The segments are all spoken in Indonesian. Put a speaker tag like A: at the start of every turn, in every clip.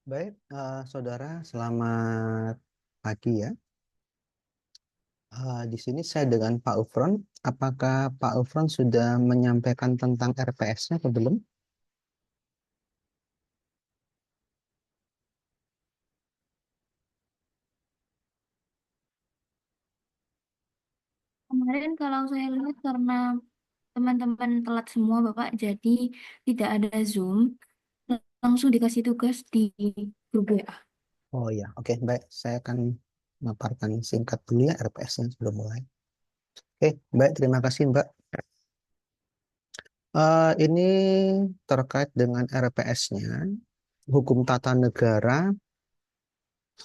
A: Baik, saudara, selamat pagi ya. Di sini saya dengan Pak Ufron. Apakah Pak Ufron sudah menyampaikan tentang RPS-nya atau belum?
B: Kemarin kalau saya lihat karena teman-teman telat semua Bapak, jadi tidak ada Zoom, langsung dikasih tugas di grup WA.
A: Oh ya, oke, baik. Saya akan memaparkan singkat dulu ya RPS-nya sebelum mulai. Oke, baik. Terima kasih, Mbak. Ini terkait dengan RPS-nya, hukum tata negara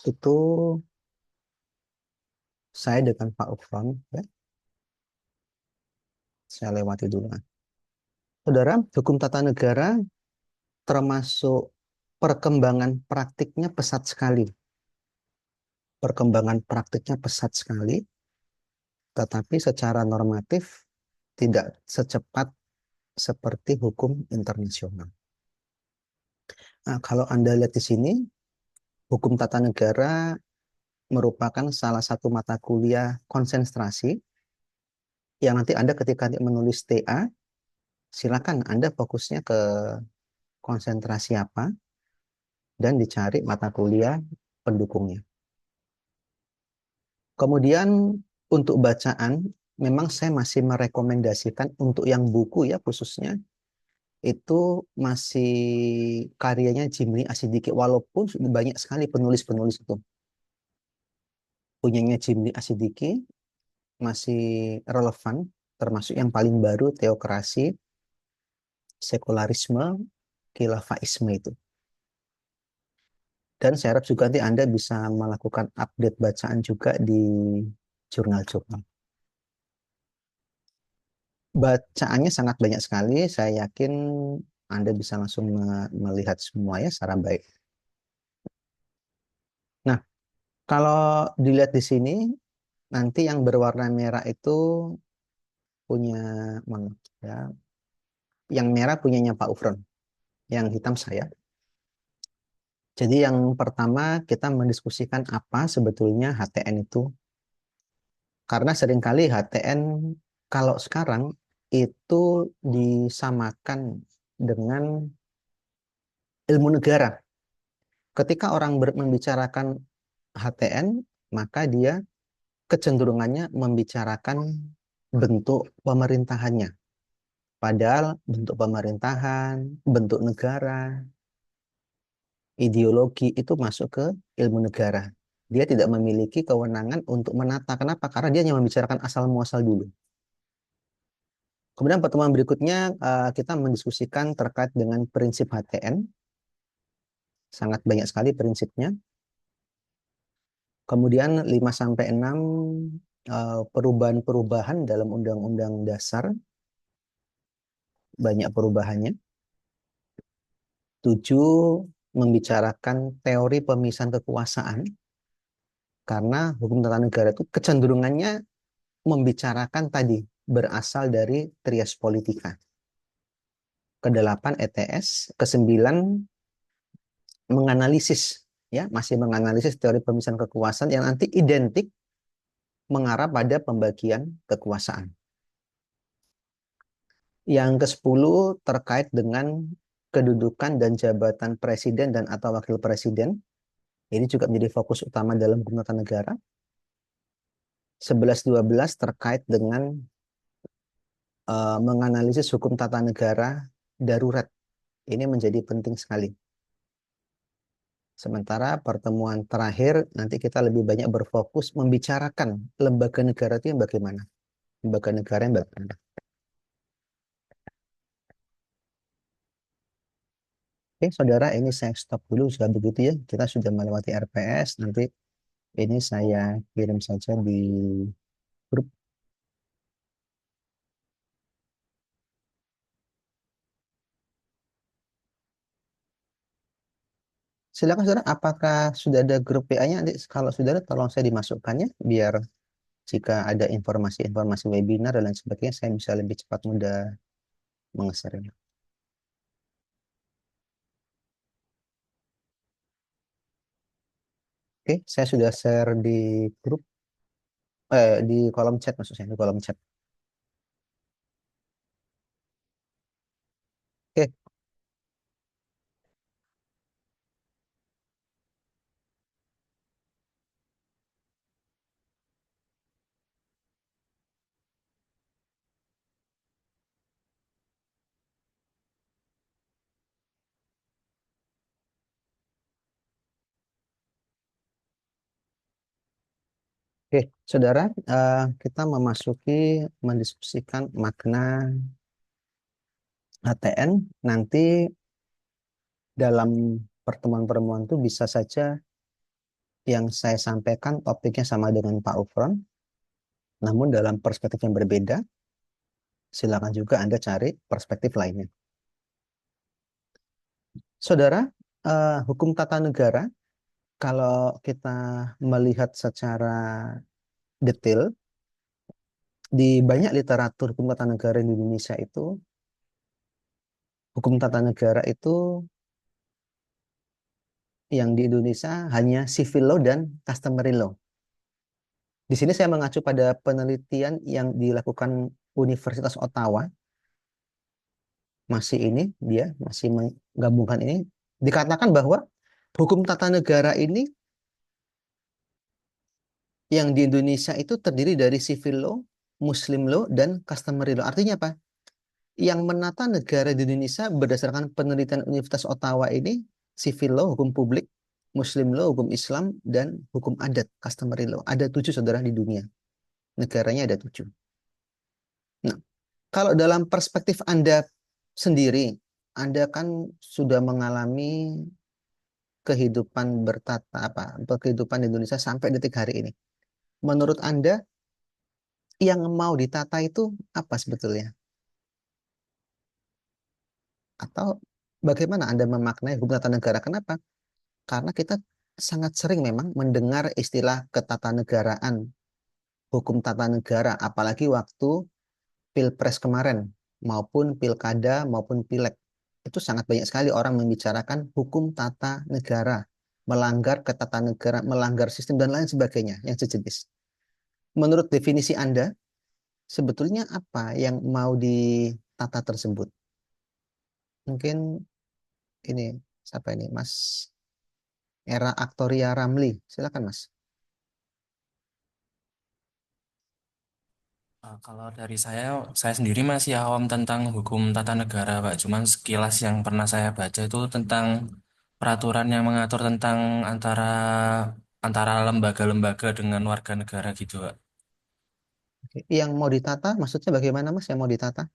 A: itu saya dengan Pak Ufron, ya, saya lewati dulu. Saudara, hukum tata negara termasuk perkembangan praktiknya pesat sekali. Perkembangan praktiknya pesat sekali, tetapi secara normatif tidak secepat seperti hukum internasional. Nah, kalau Anda lihat di sini, hukum tata negara merupakan salah satu mata kuliah konsentrasi yang nanti Anda ketika menulis TA, silakan Anda fokusnya ke konsentrasi apa dan dicari mata kuliah pendukungnya. Kemudian untuk bacaan, memang saya masih merekomendasikan untuk yang buku ya khususnya, itu masih karyanya Jimli Asidiki, walaupun sudah banyak sekali penulis-penulis itu. Punyanya Jimli Asidiki masih relevan, termasuk yang paling baru, teokrasi, sekularisme, khilafaisme itu. Dan saya harap juga nanti Anda bisa melakukan update bacaan juga di jurnal-jurnal. Bacaannya sangat banyak sekali. Saya yakin Anda bisa langsung melihat semua ya secara baik. Nah, kalau dilihat di sini, nanti yang berwarna merah itu punya, mana, ya, yang merah punyanya Pak Ufron, yang hitam saya. Jadi yang pertama kita mendiskusikan apa sebetulnya HTN itu. Karena seringkali HTN kalau sekarang itu disamakan dengan ilmu negara. Ketika orang membicarakan HTN, maka dia kecenderungannya membicarakan bentuk pemerintahannya. Padahal bentuk pemerintahan, bentuk negara, ideologi itu masuk ke ilmu negara. Dia tidak memiliki kewenangan untuk menata. Kenapa? Karena dia hanya membicarakan asal muasal dulu. Kemudian pertemuan berikutnya kita mendiskusikan terkait dengan prinsip HTN. Sangat banyak sekali prinsipnya. Kemudian 5 sampai 6 perubahan-perubahan dalam Undang-Undang Dasar, banyak perubahannya. 7 membicarakan teori pemisahan kekuasaan, karena hukum tata negara itu kecenderungannya membicarakan tadi berasal dari trias politika. Ke-8 ETS, ke-9 menganalisis, ya, masih menganalisis teori pemisahan kekuasaan yang nanti identik mengarah pada pembagian kekuasaan. Yang ke-10 terkait dengan kedudukan dan jabatan presiden dan atau wakil presiden. Ini juga menjadi fokus utama dalam hukum tata negara. 11-12 terkait dengan menganalisis hukum tata negara darurat. Ini menjadi penting sekali. Sementara pertemuan terakhir nanti kita lebih banyak berfokus membicarakan lembaga negara itu yang bagaimana. Lembaga negara yang bagaimana. Oke, saudara, ini saya stop dulu sudah begitu ya. Kita sudah melewati RPS. Nanti ini saya kirim saja di grup. Silakan saudara, apakah sudah ada grup PA-nya? Nanti kalau saudara tolong saya dimasukkannya biar jika ada informasi-informasi webinar dan lain sebagainya saya bisa lebih cepat mudah mengesernya. Oke, saya sudah share di grup, di kolom chat maksudnya, di kolom chat. Oke, oke, saudara, kita memasuki mendiskusikan makna HTN. Nanti dalam pertemuan-pertemuan itu bisa saja yang saya sampaikan topiknya sama dengan Pak Ufron, namun dalam perspektif yang berbeda. Silakan juga Anda cari perspektif lainnya. Saudara, hukum tata negara, kalau kita melihat secara detail, di banyak literatur hukum tata negara di Indonesia itu, hukum tata negara itu yang di Indonesia hanya civil law dan customary law. Di sini saya mengacu pada penelitian yang dilakukan Universitas Ottawa, masih ini, dia masih menggabungkan ini, dikatakan bahwa hukum tata negara ini yang di Indonesia itu terdiri dari civil law, Muslim law, dan customary law. Artinya apa? Yang menata negara di Indonesia berdasarkan penelitian Universitas Ottawa ini, civil law, hukum publik, Muslim law, hukum Islam, dan hukum adat, customary law. Ada 7 saudara di dunia. Negaranya ada 7. Nah, kalau dalam perspektif Anda sendiri, Anda kan sudah mengalami kehidupan bertata apa kehidupan di Indonesia sampai detik hari ini. Menurut Anda yang mau ditata itu apa sebetulnya? Atau bagaimana Anda memaknai hukum tata negara? Kenapa? Karena kita sangat sering memang mendengar istilah ketatanegaraan, hukum tata negara, apalagi waktu Pilpres kemarin, maupun Pilkada, maupun Pileg. Itu sangat banyak sekali orang membicarakan hukum tata negara, melanggar ketatanegaraan, melanggar sistem, dan lain sebagainya yang sejenis. Menurut definisi Anda, sebetulnya apa yang mau ditata tersebut? Mungkin ini, siapa ini? Mas Era Aktoria Ramli. Silakan, Mas.
C: Kalau dari saya sendiri masih awam tentang hukum tata negara, Pak. Cuman sekilas yang pernah saya baca itu tentang peraturan yang mengatur tentang antara antara lembaga-lembaga dengan warga negara gitu, Pak.
A: Oke. Yang mau ditata, maksudnya bagaimana, Mas, yang mau ditata?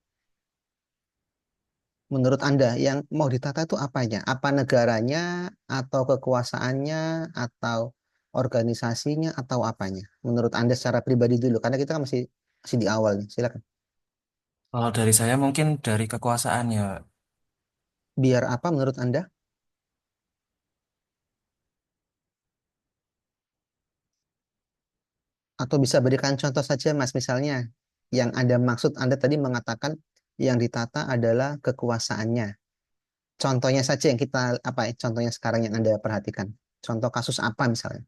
A: Menurut Anda, yang mau ditata itu apanya? Apa negaranya, atau kekuasaannya, atau organisasinya, atau apanya? Menurut Anda secara pribadi dulu, karena kita kan masih di awal nih. Silakan.
C: Kalau dari saya mungkin dari kekuasaannya, Pak.
A: Biar apa menurut Anda? Atau bisa berikan contoh saja, Mas, misalnya yang Anda maksud, Anda tadi mengatakan yang ditata adalah kekuasaannya. Contohnya saja yang kita, apa ya, contohnya sekarang yang Anda perhatikan. Contoh kasus apa misalnya?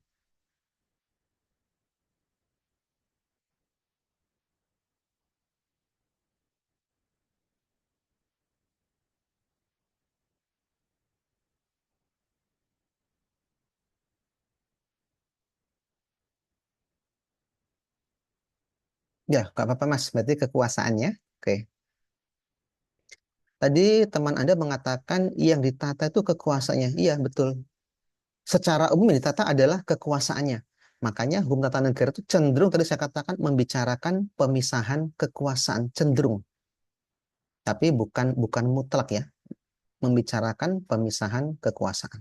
A: Ya, nggak apa-apa, Mas. Berarti kekuasaannya. Oke. Tadi teman Anda mengatakan yang ditata itu kekuasaannya. Iya, betul. Secara umum yang ditata adalah kekuasaannya. Makanya hukum tata negara itu cenderung, tadi saya katakan, membicarakan pemisahan kekuasaan. Cenderung. Tapi bukan bukan mutlak ya. Membicarakan pemisahan kekuasaan.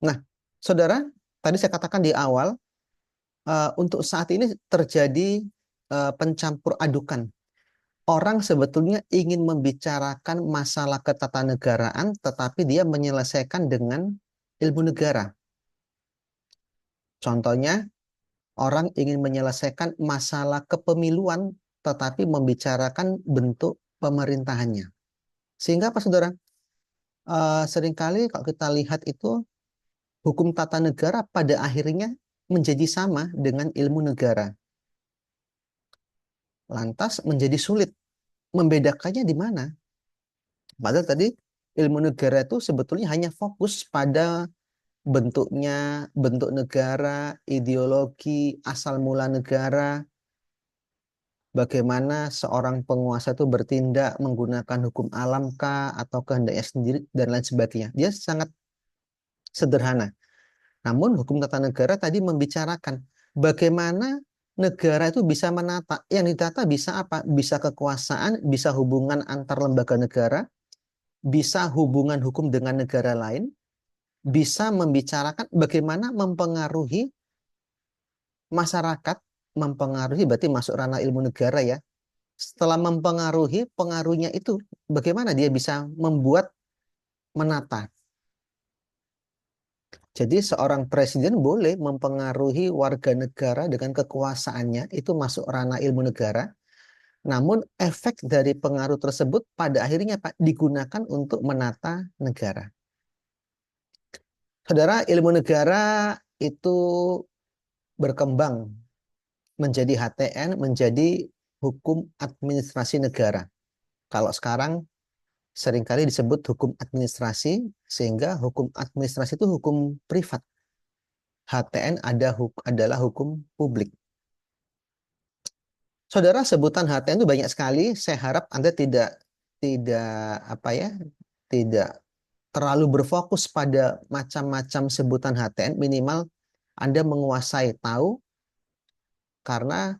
A: Nah, saudara, tadi saya katakan di awal, untuk saat ini terjadi pencampur adukan. Orang sebetulnya ingin membicarakan masalah ketatanegaraan, tetapi dia menyelesaikan dengan ilmu negara. Contohnya, orang ingin menyelesaikan masalah kepemiluan, tetapi membicarakan bentuk pemerintahannya. Sehingga apa, saudara? Seringkali kalau kita lihat itu, hukum tata negara pada akhirnya menjadi sama dengan ilmu negara. Lantas menjadi sulit. Membedakannya di mana? Padahal tadi ilmu negara itu sebetulnya hanya fokus pada bentuknya, bentuk negara, ideologi, asal mula negara, bagaimana seorang penguasa itu bertindak menggunakan hukum alam kah atau kehendaknya sendiri dan lain sebagainya. Dia sangat sederhana. Namun hukum tata negara tadi membicarakan bagaimana negara itu bisa menata. Yang ditata bisa apa? Bisa kekuasaan, bisa hubungan antar lembaga negara, bisa hubungan hukum dengan negara lain, bisa membicarakan bagaimana mempengaruhi masyarakat, mempengaruhi berarti masuk ranah ilmu negara ya. Setelah mempengaruhi, pengaruhnya itu bagaimana dia bisa membuat menata. Jadi seorang presiden boleh mempengaruhi warga negara dengan kekuasaannya, itu masuk ranah ilmu negara. Namun efek dari pengaruh tersebut pada akhirnya Pak digunakan untuk menata negara. Saudara, ilmu negara itu berkembang menjadi HTN, menjadi hukum administrasi negara. Kalau sekarang seringkali disebut hukum administrasi, sehingga hukum administrasi itu hukum privat. HTN adalah hukum publik. Saudara, sebutan HTN itu banyak sekali. Saya harap Anda tidak apa ya, tidak terlalu berfokus pada macam-macam sebutan HTN. Minimal Anda menguasai tahu karena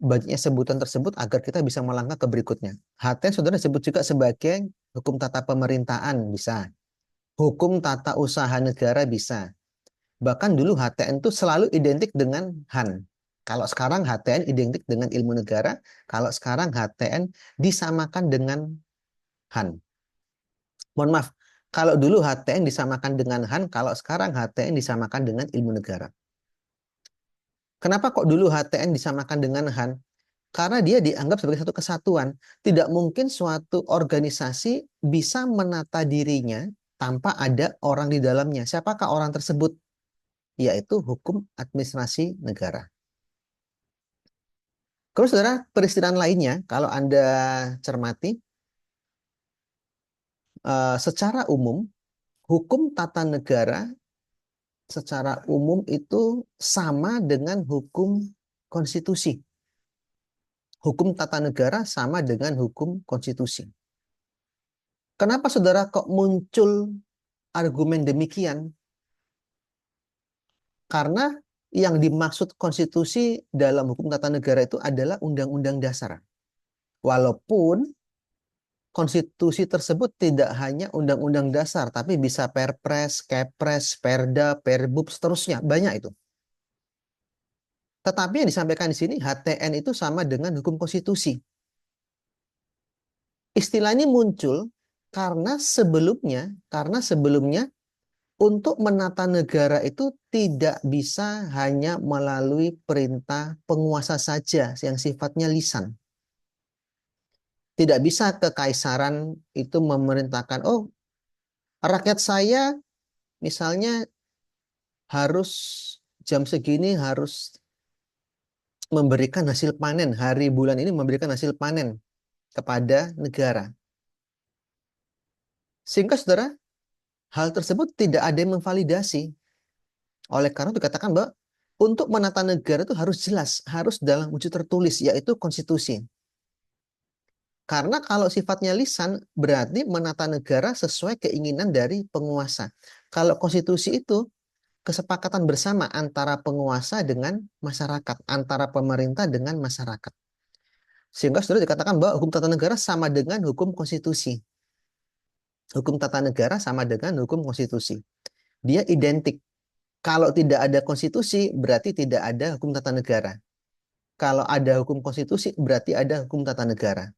A: banyaknya sebutan tersebut agar kita bisa melangkah ke berikutnya. HTN saudara disebut juga sebagai hukum tata pemerintahan bisa. Hukum tata usaha negara bisa. Bahkan dulu HTN itu selalu identik dengan HAN. Kalau sekarang HTN identik dengan ilmu negara, kalau sekarang HTN disamakan dengan HAN. Mohon maaf, kalau dulu HTN disamakan dengan HAN, kalau sekarang HTN disamakan dengan ilmu negara. Kenapa kok dulu HTN disamakan dengan HAN? Karena dia dianggap sebagai satu kesatuan. Tidak mungkin suatu organisasi bisa menata dirinya tanpa ada orang di dalamnya. Siapakah orang tersebut? Yaitu hukum administrasi negara. Kalau saudara, peristilaan lainnya, kalau Anda cermati, secara umum, hukum tata negara secara umum itu sama dengan hukum konstitusi. Hukum tata negara sama dengan hukum konstitusi. Kenapa saudara kok muncul argumen demikian? Karena yang dimaksud konstitusi dalam hukum tata negara itu adalah undang-undang dasar. Walaupun konstitusi tersebut tidak hanya undang-undang dasar, tapi bisa perpres, kepres, perda, perbub, seterusnya. Banyak itu. Tetapi yang disampaikan di sini, HTN itu sama dengan hukum konstitusi. Istilah ini muncul karena sebelumnya untuk menata negara itu tidak bisa hanya melalui perintah penguasa saja yang sifatnya lisan. Tidak bisa kekaisaran itu memerintahkan, oh rakyat saya misalnya harus jam segini harus memberikan hasil panen, hari bulan ini memberikan hasil panen kepada negara. Sehingga saudara, hal tersebut tidak ada yang memvalidasi. Oleh karena itu dikatakan bahwa untuk menata negara itu harus jelas, harus dalam wujud tertulis, yaitu konstitusi. Karena kalau sifatnya lisan, berarti menata negara sesuai keinginan dari penguasa. Kalau konstitusi itu kesepakatan bersama antara penguasa dengan masyarakat, antara pemerintah dengan masyarakat. Sehingga sudah dikatakan bahwa hukum tata negara sama dengan hukum konstitusi. Hukum tata negara sama dengan hukum konstitusi. Dia identik. Kalau tidak ada konstitusi, berarti tidak ada hukum tata negara. Kalau ada hukum konstitusi, berarti ada hukum tata negara.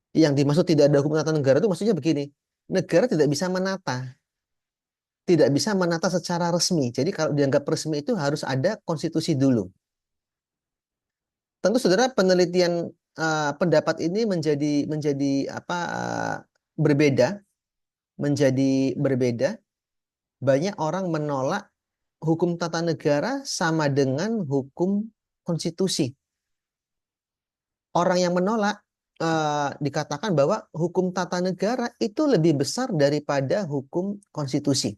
A: Yang dimaksud tidak ada hukum tata negara itu maksudnya begini. Negara tidak bisa menata. Tidak bisa menata secara resmi. Jadi kalau dianggap resmi itu harus ada konstitusi dulu. Tentu saudara penelitian pendapat ini menjadi berbeda, menjadi berbeda banyak orang menolak hukum tata negara sama dengan hukum konstitusi. Orang yang menolak dikatakan bahwa hukum tata negara itu lebih besar daripada hukum konstitusi.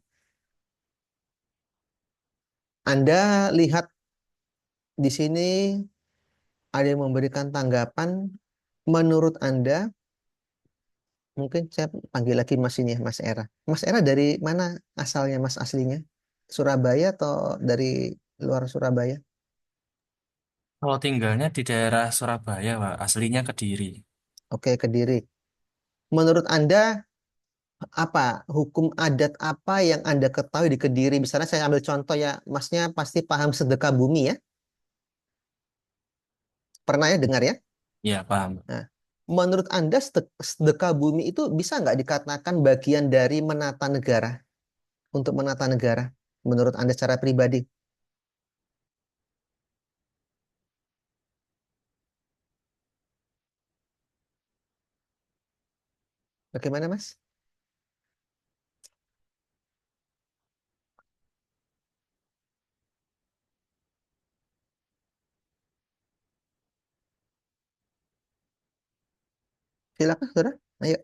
A: Anda lihat di sini ada yang memberikan tanggapan. Menurut Anda, mungkin saya panggil lagi Mas ini ya, Mas Era. Mas Era dari mana asalnya, Mas aslinya? Surabaya atau dari luar Surabaya?
C: Kalau tinggalnya di daerah Surabaya, Pak, aslinya Kediri.
A: Oke, Kediri. Menurut Anda, apa hukum adat apa yang Anda ketahui di Kediri? Misalnya saya ambil contoh ya, Masnya pasti paham sedekah bumi ya? Pernah ya dengar ya?
C: Ya, paham.
A: Nah, menurut Anda sedekah bumi itu bisa nggak dikatakan bagian dari menata negara? Untuk menata negara, menurut Anda secara pribadi? Bagaimana, Mas? Silakan, saudara. Ayo.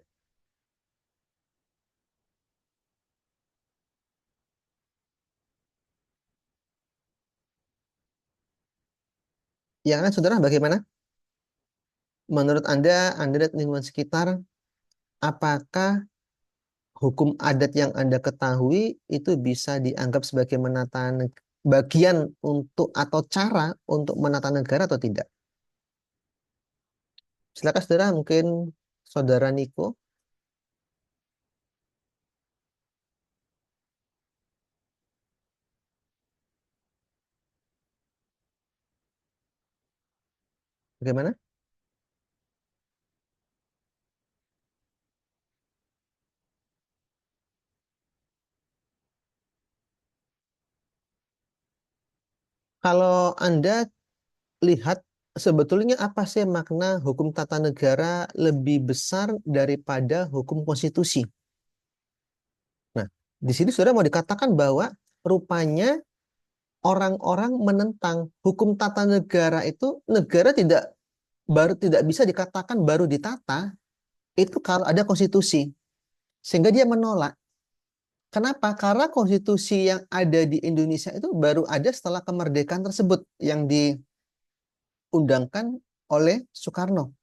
A: Ya kan, saudara, bagaimana? Menurut Anda lihat lingkungan sekitar, apakah hukum adat yang Anda ketahui itu bisa dianggap sebagai bagian untuk atau cara untuk menata negara atau tidak? Silakan, saudara. Mungkin saudara Niko. Bagaimana? Kalau Anda lihat sebetulnya apa sih makna hukum tata negara lebih besar daripada hukum konstitusi? Nah, di sini sudah mau dikatakan bahwa rupanya orang-orang menentang hukum tata negara itu negara tidak bisa dikatakan baru ditata itu kalau ada konstitusi. Sehingga dia menolak. Kenapa? Karena konstitusi yang ada di Indonesia itu baru ada setelah kemerdekaan tersebut yang diundangkan oleh Soekarno,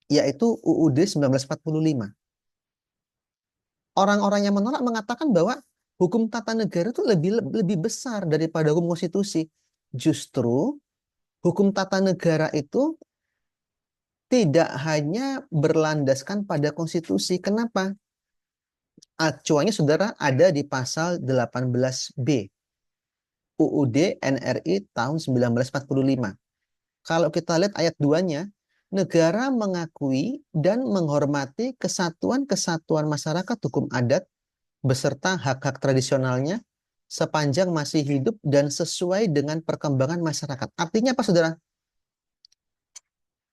A: yaitu UUD 1945. Orang-orang yang menolak mengatakan bahwa hukum tata negara itu lebih besar daripada hukum konstitusi. Justru hukum tata negara itu tidak hanya berlandaskan pada konstitusi. Kenapa? Acuannya saudara ada di pasal 18B UUD NRI tahun 1945. Kalau kita lihat ayat 2-nya, negara mengakui dan menghormati kesatuan-kesatuan masyarakat hukum adat beserta hak-hak tradisionalnya sepanjang masih hidup dan sesuai dengan perkembangan masyarakat. Artinya apa, saudara?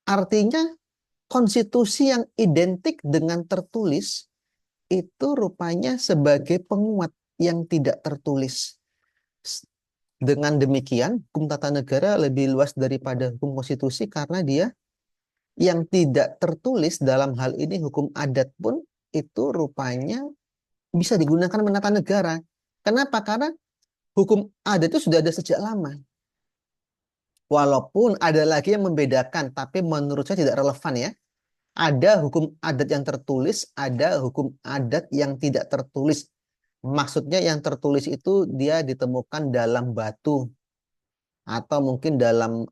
A: Artinya konstitusi yang identik dengan tertulis itu rupanya sebagai penguat yang tidak tertulis. Dengan demikian, hukum tata negara lebih luas daripada hukum konstitusi karena dia yang tidak tertulis dalam hal ini hukum adat pun itu rupanya bisa digunakan menata negara. Kenapa? Karena hukum adat itu sudah ada sejak lama. Walaupun ada lagi yang membedakan, tapi menurut saya tidak relevan ya. Ada hukum adat yang tertulis, ada hukum adat yang tidak tertulis. Maksudnya yang tertulis itu dia ditemukan dalam batu atau mungkin dalam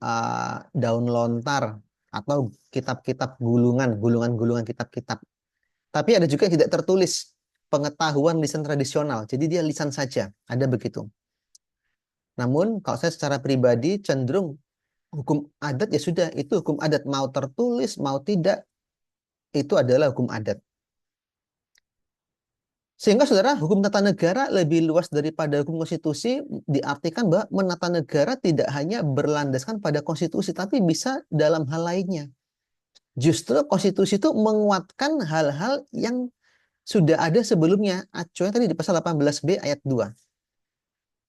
A: daun lontar atau kitab-kitab gulungan-gulungan kitab-kitab. Tapi ada juga yang tidak tertulis, pengetahuan lisan tradisional. Jadi dia lisan saja, ada begitu. Namun kalau saya secara pribadi cenderung hukum adat ya sudah, itu hukum adat mau tertulis mau tidak, itu adalah hukum adat. Sehingga saudara, hukum tata negara lebih luas daripada hukum konstitusi, diartikan bahwa menata negara tidak hanya berlandaskan pada konstitusi, tapi bisa dalam hal lainnya. Justru konstitusi itu menguatkan hal-hal yang Sudah ada sebelumnya, acuannya tadi di pasal 18B ayat 2.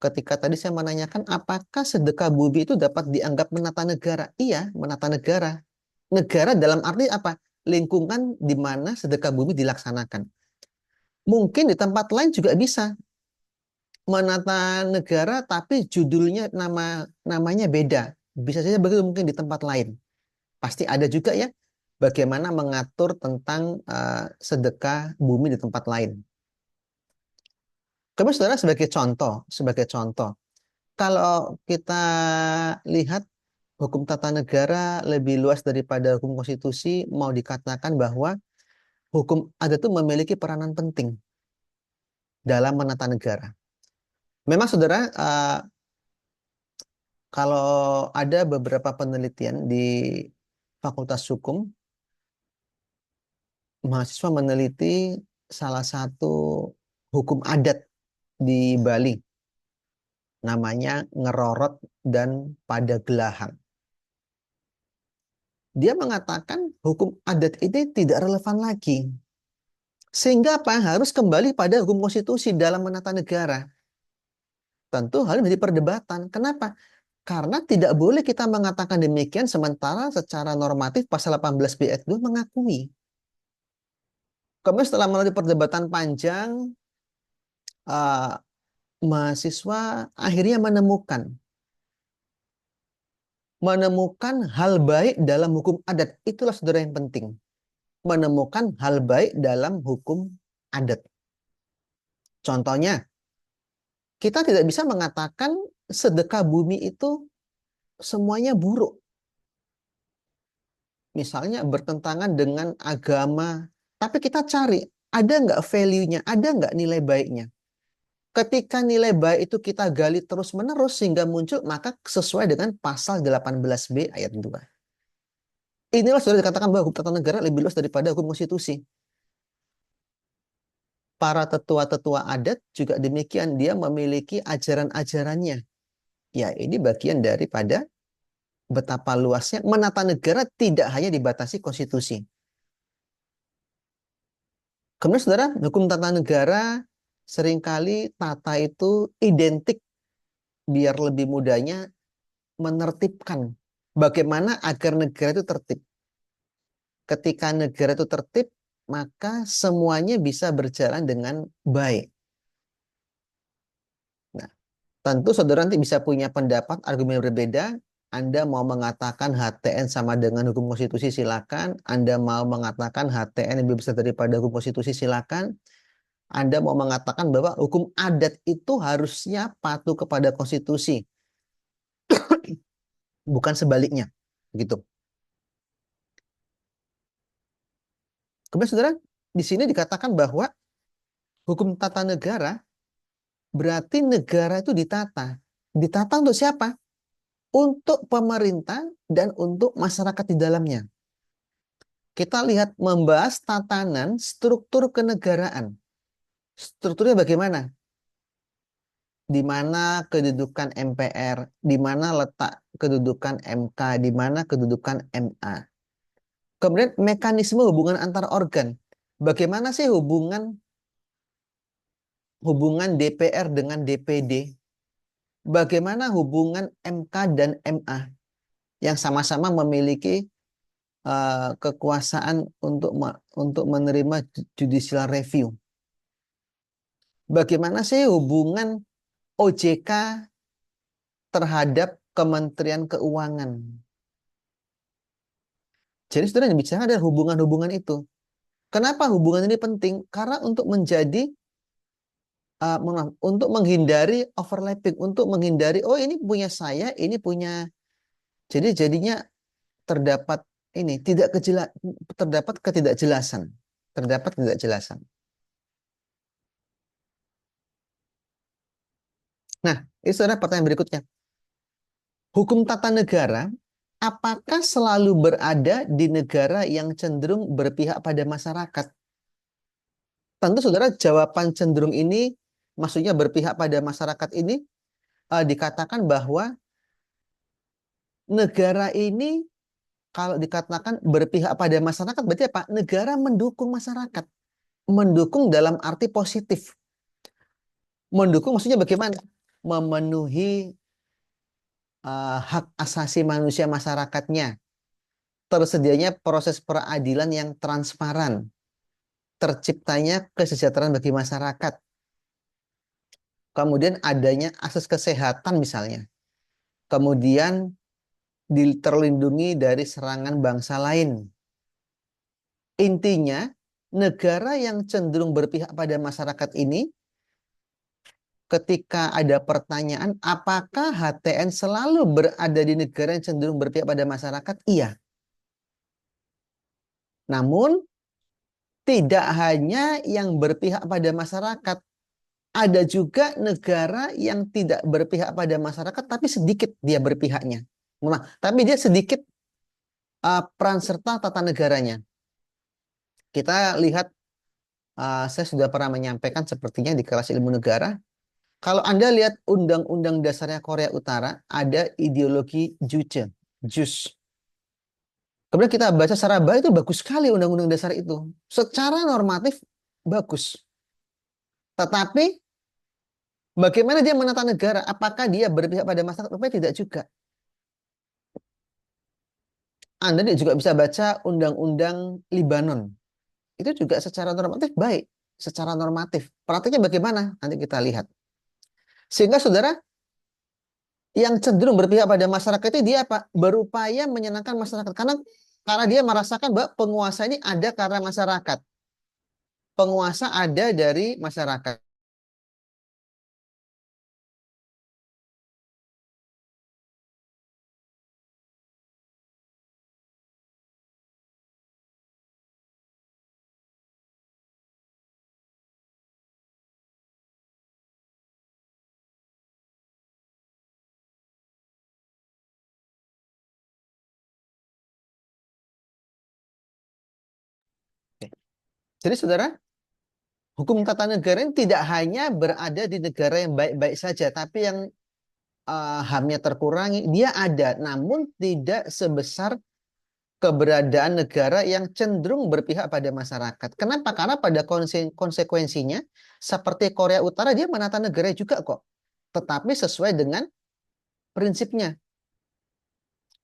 A: Ketika tadi saya menanyakan apakah sedekah bumi itu dapat dianggap menata negara? Iya, menata negara. Negara dalam arti apa? Lingkungan di mana sedekah bumi dilaksanakan. Mungkin di tempat lain juga bisa menata negara, tapi judulnya namanya beda. Bisa saja begitu mungkin di tempat lain. Pasti ada juga ya bagaimana mengatur tentang sedekah bumi di tempat lain. Kemudian saudara sebagai contoh, kalau kita lihat hukum tata negara lebih luas daripada hukum konstitusi, mau dikatakan bahwa hukum adat itu memiliki peranan penting dalam menata negara. Memang saudara, kalau ada beberapa penelitian di Fakultas Hukum, mahasiswa meneliti salah satu hukum adat di Bali, namanya Ngerorot dan Padagelahan. Dia mengatakan hukum adat ini tidak relevan lagi. Sehingga apa? Harus kembali pada hukum konstitusi dalam menata negara. Tentu hal ini menjadi perdebatan. Kenapa? Karena tidak boleh kita mengatakan demikian sementara secara normatif pasal 18B ayat 2 mengakui. Kemudian setelah melalui perdebatan panjang, uh, mahasiswa akhirnya menemukan hal baik dalam hukum adat. Itulah saudara yang penting. Menemukan hal baik dalam hukum adat. Contohnya, kita tidak bisa mengatakan sedekah bumi itu semuanya buruk. Misalnya bertentangan dengan agama, tapi kita cari, ada nggak value-nya, ada nggak nilai baiknya. Ketika nilai baik itu kita gali terus-menerus sehingga muncul, maka sesuai dengan pasal 18B ayat 2. Inilah sudah dikatakan bahwa hukum tata negara lebih luas daripada hukum konstitusi. Para tetua-tetua adat juga demikian, dia memiliki ajaran-ajarannya. Ya, ini bagian daripada betapa luasnya menata negara tidak hanya dibatasi konstitusi. Kemudian saudara, hukum tata negara seringkali tata itu identik, biar lebih mudahnya menertibkan. Bagaimana agar negara itu tertib. Ketika negara itu tertib, maka semuanya bisa berjalan dengan baik. Nah, tentu saudara nanti bisa punya pendapat, argumen berbeda. Anda mau mengatakan HTN sama dengan hukum konstitusi, silakan. Anda mau mengatakan HTN lebih besar daripada hukum konstitusi, silakan. Anda mau mengatakan bahwa hukum adat itu harusnya patuh kepada konstitusi, bukan sebaliknya, gitu. Kemudian saudara, di sini dikatakan bahwa hukum tata negara berarti negara itu ditata. Ditata untuk siapa? Untuk pemerintah dan untuk masyarakat di dalamnya. Kita lihat membahas tatanan struktur kenegaraan. Strukturnya bagaimana? Di mana kedudukan MPR, di mana letak kedudukan MK, di mana kedudukan MA. Kemudian mekanisme hubungan antar organ. Bagaimana sih hubungan DPR dengan DPD? Bagaimana hubungan MK dan MA yang sama-sama memiliki kekuasaan untuk menerima judicial review? Bagaimana sih hubungan OJK terhadap Kementerian Keuangan? Jadi saudara yang bicara adalah hubungan-hubungan itu. Kenapa hubungan ini penting? Karena untuk untuk menghindari overlapping, untuk menghindari oh ini punya saya, ini punya. Jadi jadinya terdapat terdapat ketidakjelasan, terdapat ketidakjelasan. Nah, ini saudara pertanyaan berikutnya. Hukum tata negara apakah selalu berada di negara yang cenderung berpihak pada masyarakat? Tentu saudara jawaban cenderung ini, maksudnya berpihak pada masyarakat ini, dikatakan bahwa negara ini kalau dikatakan berpihak pada masyarakat, berarti apa? Negara mendukung masyarakat. mendukung dalam arti positif. Mendukung maksudnya bagaimana? Memenuhi hak asasi manusia masyarakatnya, tersedianya proses peradilan yang transparan, terciptanya kesejahteraan bagi masyarakat, kemudian adanya akses kesehatan misalnya, kemudian terlindungi dari serangan bangsa lain. Intinya, negara yang cenderung berpihak pada masyarakat ini, ketika ada pertanyaan, apakah HTN selalu berada di negara yang cenderung berpihak pada masyarakat? Iya. Namun, tidak hanya yang berpihak pada masyarakat, ada juga negara yang tidak berpihak pada masyarakat, tapi sedikit dia berpihaknya. Tapi dia sedikit peran serta tata negaranya. Kita lihat, saya sudah pernah menyampaikan sepertinya di kelas ilmu negara. Kalau Anda lihat undang-undang dasarnya Korea Utara, ada ideologi Juche, Jus. Kemudian kita baca secara baik, itu bagus sekali undang-undang dasar itu. Secara normatif bagus. Tetapi bagaimana dia menata negara? Apakah dia berpihak pada masyarakat? Rupanya tidak juga. Anda juga bisa baca undang-undang Libanon. Itu juga secara normatif baik. Secara normatif. Praktiknya bagaimana? Nanti kita lihat. Sehingga saudara, yang cenderung berpihak pada masyarakat itu dia apa? Berupaya menyenangkan masyarakat. Karena dia merasakan bahwa penguasa ini ada karena masyarakat. Penguasa ada dari masyarakat. Jadi saudara, hukum tata negara ini tidak hanya berada di negara yang baik-baik saja, tapi yang HAM-nya terkurangi, dia ada, namun tidak sebesar keberadaan negara yang cenderung berpihak pada masyarakat. Kenapa? Karena pada konsekuensinya, seperti Korea Utara, dia menata negara juga kok. Tetapi sesuai dengan prinsipnya.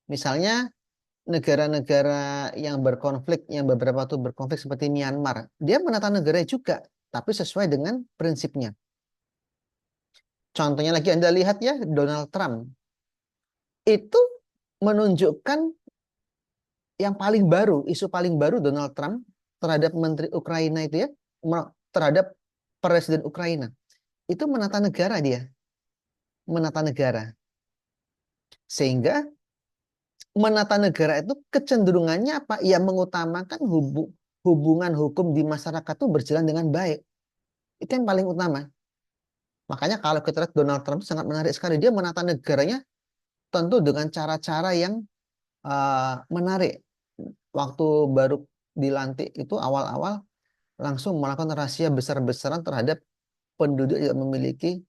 A: Misalnya, negara-negara yang berkonflik, yang beberapa waktu berkonflik seperti Myanmar, dia menata negara juga, tapi sesuai dengan prinsipnya. Contohnya lagi Anda lihat ya, Donald Trump. Itu menunjukkan yang paling baru, isu paling baru Donald Trump terhadap Menteri Ukraina itu ya, terhadap Presiden Ukraina. Itu menata negara dia. Menata negara. Sehingga menata negara itu kecenderungannya apa? Ya mengutamakan hubungan hukum di masyarakat itu berjalan dengan baik. Itu yang paling utama. Makanya kalau kita lihat Donald Trump sangat menarik sekali. Dia menata negaranya tentu dengan cara-cara yang menarik. Waktu baru dilantik itu awal-awal langsung melakukan rahasia besar-besaran terhadap penduduk yang memiliki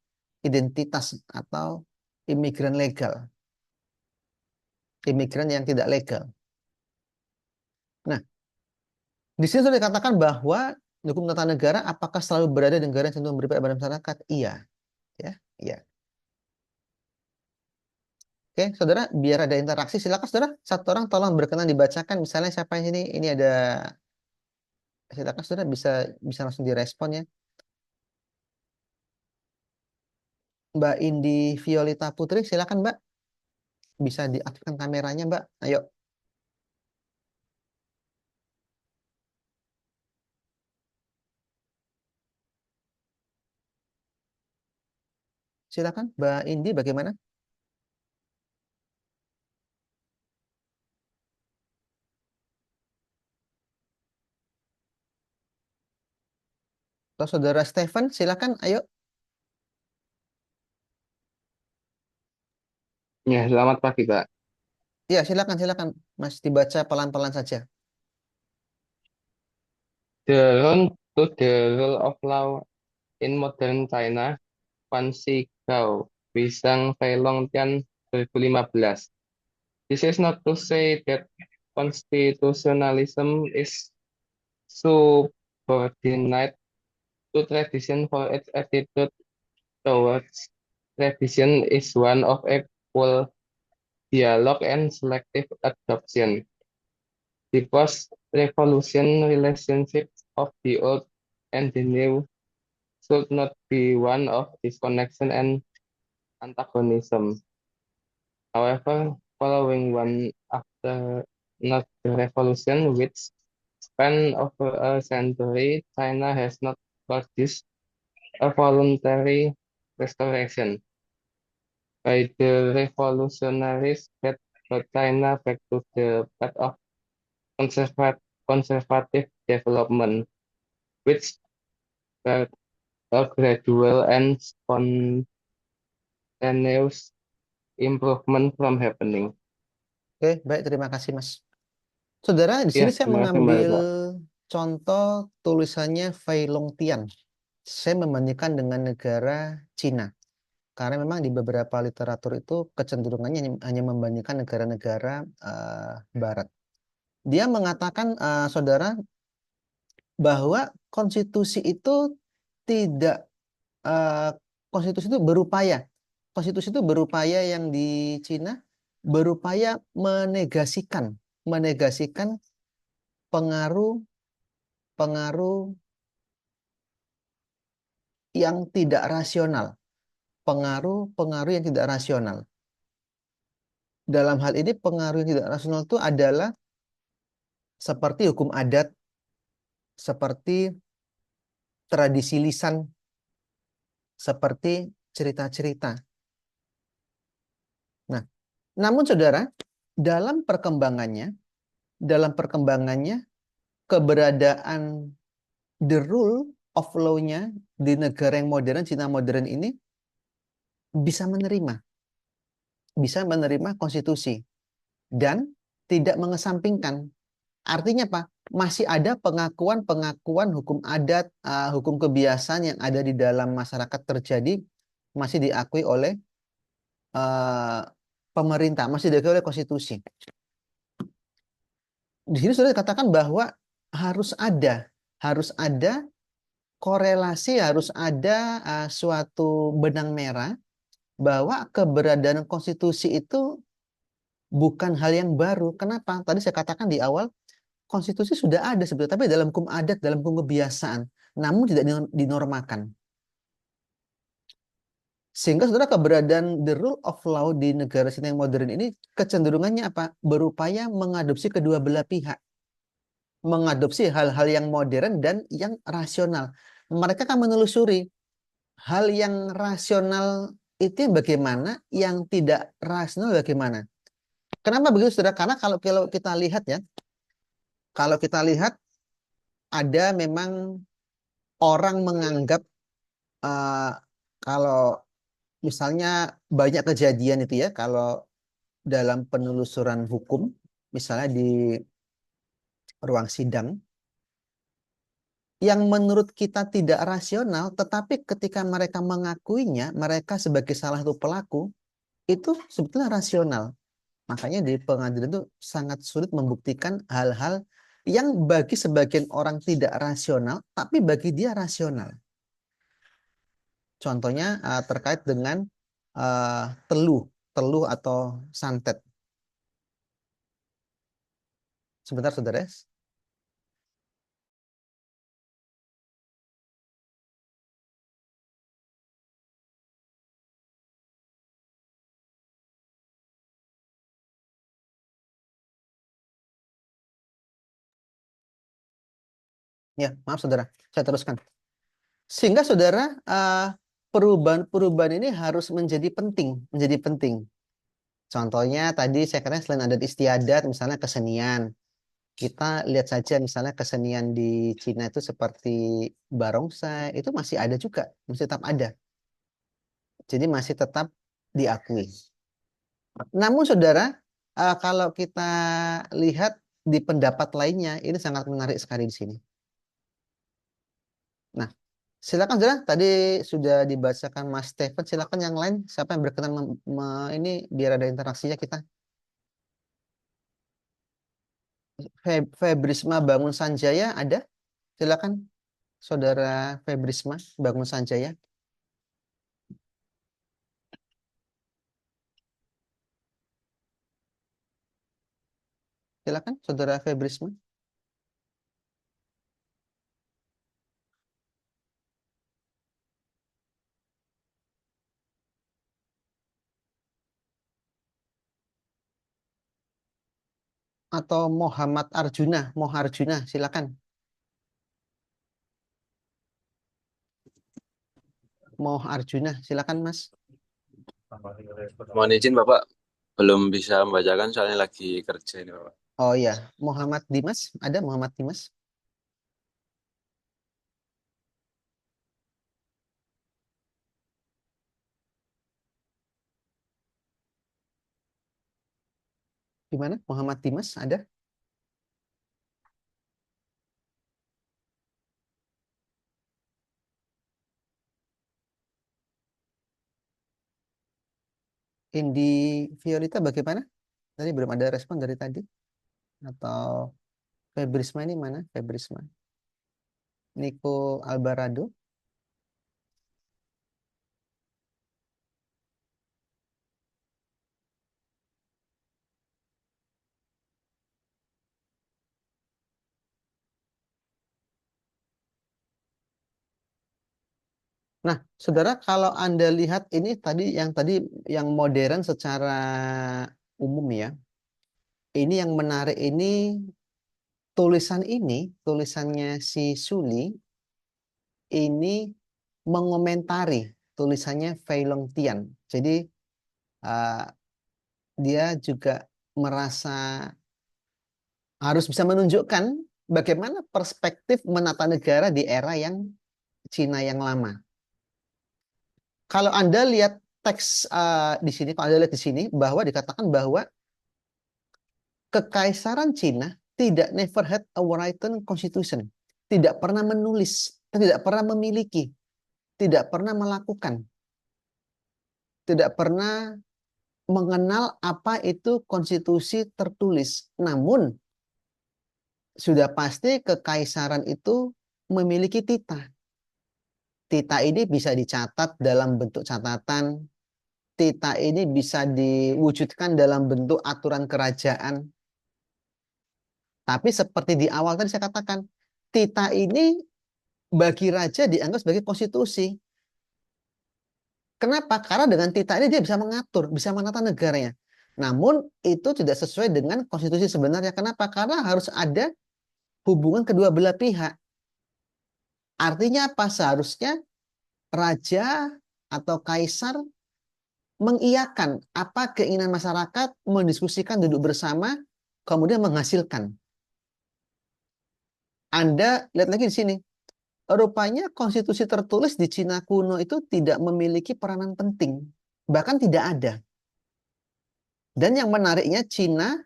A: identitas atau imigran legal. Imigran yang tidak legal. Nah, di sini sudah dikatakan bahwa hukum tata negara apakah selalu berada di negara yang cenderung berpihak pada masyarakat? Iya, ya, iya. Oke, saudara, biar ada interaksi, silakan saudara, satu orang tolong berkenan dibacakan. Misalnya siapa yang ini ada, silakan saudara bisa bisa langsung direspon ya. Mbak Indi Violeta Putri, silakan Mbak, bisa diaktifkan kameranya Mbak. Ayo, silakan Mbak Indi, bagaimana? Atau saudara Stephen, silakan. Ayo,
D: Ya, selamat pagi, Pak.
A: ya silakan silakan, Mas, dibaca pelan-pelan saja.
D: The Road to the Rule of Law in Modern China, Fan Shigao, Wisang Feilongtian 2015. This is not to say that constitutionalism is subordinate subordinate to tradition for its attitude towards tradition is one of equal dialogue and selective adoption. The post-revolution relationship of the old and the new should not be one of disconnection and antagonism. However, following one after another revolution, which span over a century, China has not produced a voluntary restoration by the revolutionaries that brought China back to the path of conservative development, which were a gradual and spontaneous improvement from happening.
A: Oke, baik, terima kasih Mas. Saudara, di
D: Ya,
A: sini saya
D: terima kasih Mbak
A: mengambil
D: Eva.
A: contoh tulisannya Fei Longtian. Saya membandingkan dengan negara Cina. Karena memang di beberapa literatur itu kecenderungannya hanya membandingkan negara-negara Barat. Dia mengatakan, saudara, bahwa konstitusi itu tidak, konstitusi itu berupaya yang di Cina berupaya menegasikan pengaruh yang tidak rasional, pengaruh yang tidak rasional. Dalam hal ini pengaruh yang tidak rasional itu adalah seperti hukum adat, seperti tradisi lisan, seperti cerita-cerita. Nah, namun saudara, dalam perkembangannya keberadaan the rule of law-nya di negara yang modern, Cina modern ini bisa menerima konstitusi dan tidak mengesampingkan. Artinya apa? Masih ada pengakuan hukum adat, hukum kebiasaan yang ada di dalam masyarakat terjadi, masih diakui oleh pemerintah, masih diakui oleh konstitusi. Di sini sudah dikatakan bahwa harus ada korelasi, harus ada suatu benang merah bahwa keberadaan konstitusi itu bukan hal yang baru. Kenapa? Tadi saya katakan di awal, konstitusi sudah ada sebetulnya, tapi dalam hukum adat, dalam hukum kebiasaan, namun tidak dinormakan. Sehingga saudara, keberadaan the rule of law di negara Cina yang modern ini kecenderungannya apa? Berupaya mengadopsi kedua belah pihak. Mengadopsi hal-hal yang modern dan yang rasional. Mereka kan menelusuri hal yang rasional itu bagaimana, yang tidak rasional bagaimana. Kenapa begitu, saudara? Karena kalau kita lihat ya, kalau kita lihat ada memang orang menganggap kalau misalnya banyak kejadian itu ya, kalau dalam penelusuran hukum, misalnya di ruang sidang, yang menurut kita tidak rasional, tetapi ketika mereka mengakuinya, mereka sebagai salah satu pelaku, itu sebetulnya rasional. Makanya di pengadilan itu sangat sulit membuktikan hal-hal yang bagi sebagian orang tidak rasional, tapi bagi dia rasional. Contohnya terkait dengan teluh atau santet. Sebentar, saudara. Ya, maaf saudara, saya teruskan. Sehingga saudara, perubahan ini harus menjadi penting. Contohnya tadi saya katakan selain adat istiadat, misalnya kesenian. Kita lihat saja misalnya kesenian di Cina itu seperti barongsai, itu masih ada juga, masih tetap ada. Jadi masih tetap diakui. Namun saudara, kalau kita lihat di pendapat lainnya, ini sangat menarik sekali di sini. Nah, silakan saudara, tadi sudah dibacakan Mas Stephen, silakan yang lain, siapa yang berkenan ini biar ada interaksinya kita. Febrisma Bangun Sanjaya ada? Silakan. Saudara Febrisma Bangun Sanjaya. Silakan, Saudara Febrisma. Atau Muhammad Arjuna, Moh Arjuna, silakan. Moh Arjuna, silakan Mas.
E: Mohon izin Bapak, belum bisa membacakan soalnya lagi kerja ini Bapak.
A: Oh iya, Muhammad Dimas, ada Muhammad Dimas? Gimana? Muhammad Dimas ada? Indi Violeta bagaimana? Tadi belum ada respon dari tadi. Atau Febrisma ini mana? Febrisma. Nico Alvarado. Nah, saudara, kalau Anda lihat ini tadi yang modern secara umum ya. Ini yang menarik ini tulisannya si Suli ini mengomentari tulisannya Fei Longtian. Jadi uh, dia juga merasa harus bisa menunjukkan bagaimana perspektif menata negara di era yang Cina yang lama. Kalau Anda lihat teks di sini, kalau Anda lihat di sini bahwa dikatakan bahwa Kekaisaran Cina never had a written constitution, tidak pernah menulis, tidak pernah memiliki, tidak pernah melakukan, tidak pernah mengenal apa itu konstitusi tertulis. Namun sudah pasti kekaisaran itu memiliki titah. Titah ini bisa dicatat dalam bentuk catatan. Titah ini bisa diwujudkan dalam bentuk aturan kerajaan. Tapi seperti di awal tadi saya katakan, titah ini bagi raja dianggap sebagai konstitusi. Kenapa? Karena dengan titah ini dia bisa mengatur, bisa menata negaranya. Namun itu tidak sesuai dengan konstitusi sebenarnya. Kenapa? Karena harus ada hubungan kedua belah pihak. Artinya apa? Seharusnya raja atau kaisar mengiyakan apa keinginan masyarakat, mendiskusikan, duduk bersama, kemudian menghasilkan. Anda lihat lagi di sini. Rupanya konstitusi tertulis di Cina kuno itu tidak memiliki peranan penting. Bahkan tidak ada. Dan yang menariknya Cina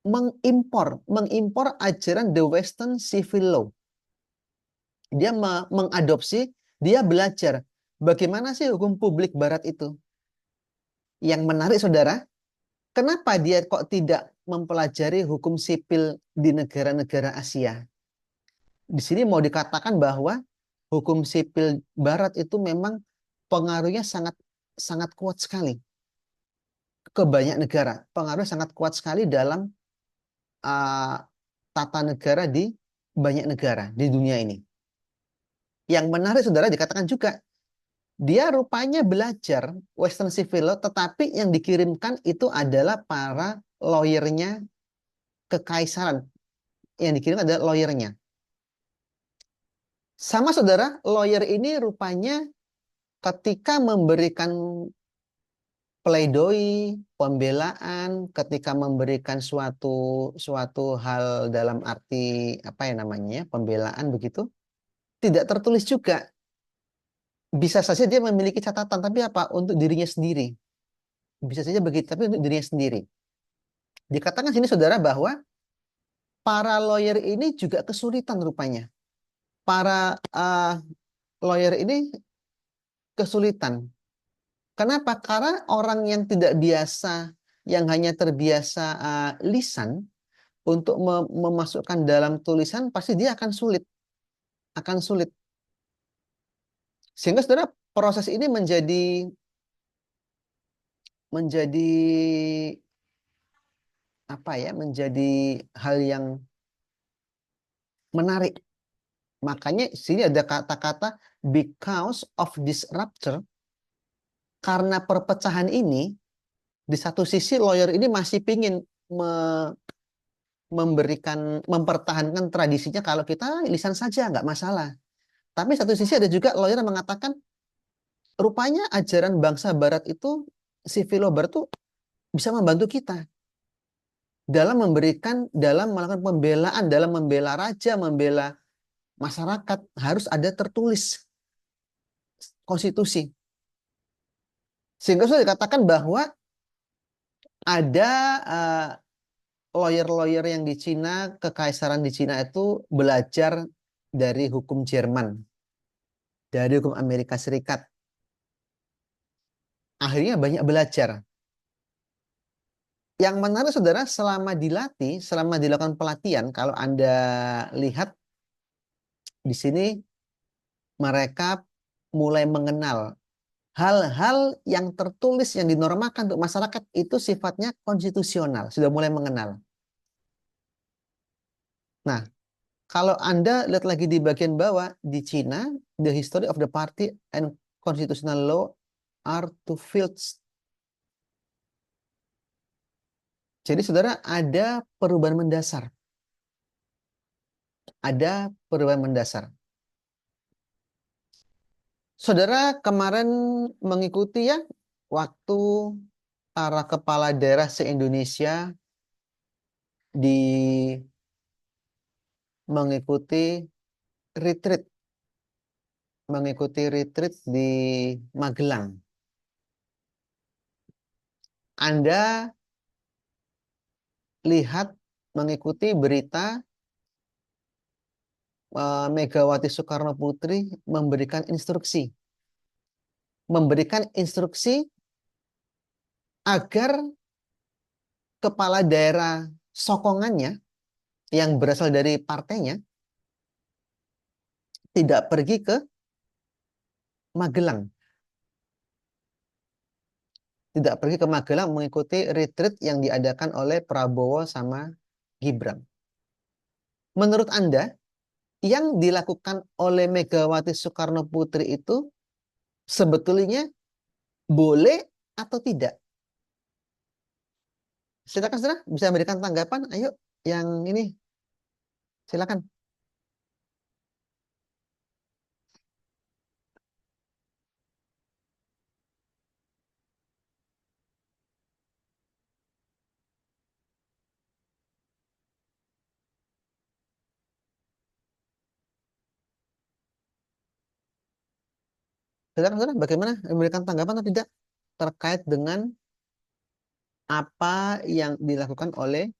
A: mengimpor ajaran the Western Civil Law. Dia mengadopsi, dia belajar bagaimana sih hukum publik barat itu. Yang menarik saudara, kenapa dia kok tidak mempelajari hukum sipil di negara-negara Asia? Di sini mau dikatakan bahwa hukum sipil barat itu memang pengaruhnya sangat sangat kuat sekali ke banyak negara. Pengaruhnya sangat kuat sekali dalam tata negara di banyak negara di dunia ini. Yang menarik saudara dikatakan juga, dia rupanya belajar Western Civil Law, tetapi yang dikirimkan itu adalah para lawyernya kekaisaran. Yang dikirim adalah lawyernya. Sama saudara, lawyer ini rupanya ketika memberikan pledoi, pembelaan, ketika memberikan suatu hal dalam arti apa ya namanya, pembelaan begitu, tidak tertulis juga. Bisa saja dia memiliki catatan, tapi apa? Untuk dirinya sendiri. Bisa saja begitu, tapi untuk dirinya sendiri. Dikatakan sini saudara bahwa para lawyer ini juga kesulitan rupanya. Para lawyer ini kesulitan. Kenapa? Karena orang yang tidak biasa, yang hanya terbiasa lisan, untuk memasukkan dalam tulisan, pasti dia akan sulit. akan sulit. Sehingga saudara proses ini menjadi apa ya? Menjadi hal yang menarik. Makanya sini ada kata-kata because of this rupture, karena perpecahan ini, di satu sisi lawyer ini masih pingin mempertahankan tradisinya kalau kita lisan saja nggak masalah. Tapi satu sisi ada juga lawyer yang mengatakan rupanya ajaran bangsa Barat itu, civil law Barat itu bisa membantu kita dalam melakukan pembelaan, dalam membela raja, membela masyarakat, harus ada tertulis konstitusi. Sehingga sudah dikatakan bahwa ada lawyer-lawyer yang di Cina, kekaisaran di Cina itu belajar dari hukum Jerman, dari hukum Amerika Serikat. Akhirnya banyak belajar. Yang menarik saudara, selama dilatih, selama dilakukan pelatihan, kalau Anda lihat di sini, mereka mulai mengenal hal-hal yang tertulis, yang dinormakan untuk masyarakat itu sifatnya konstitusional, sudah mulai mengenal. Nah, kalau Anda lihat lagi di bagian bawah, di Cina, the history of the party and constitutional law are two fields. Jadi saudara, ada perubahan mendasar. Ada perubahan mendasar. Saudara kemarin mengikuti ya, waktu para kepala daerah se-Indonesia mengikuti retreat di Magelang. Anda lihat, mengikuti berita Megawati Soekarno Putri memberikan instruksi agar kepala daerah sokongannya yang berasal dari partainya tidak pergi ke Magelang. Tidak pergi ke Magelang mengikuti retreat yang diadakan oleh Prabowo sama Gibran. Menurut Anda, yang dilakukan oleh Megawati Soekarno Putri itu sebetulnya boleh atau tidak? Silakan saudara, bisa memberikan tanggapan. Ayo, yang ini silakan. Saudara-saudara, bagaimana memberikan tanggapan atau tidak terkait dengan apa yang dilakukan oleh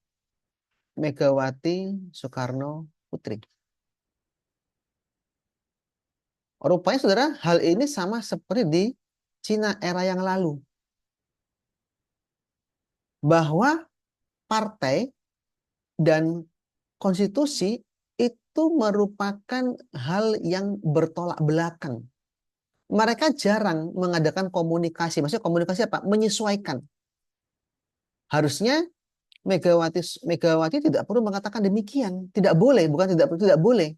A: Megawati Soekarno Putri? Rupanya saudara, hal ini sama seperti di Cina era yang lalu. Bahwa partai dan konstitusi itu merupakan hal yang bertolak belakang. Mereka jarang mengadakan komunikasi. Maksudnya komunikasi apa? Menyesuaikan. Harusnya Megawati tidak perlu mengatakan demikian. Tidak boleh, bukan tidak boleh.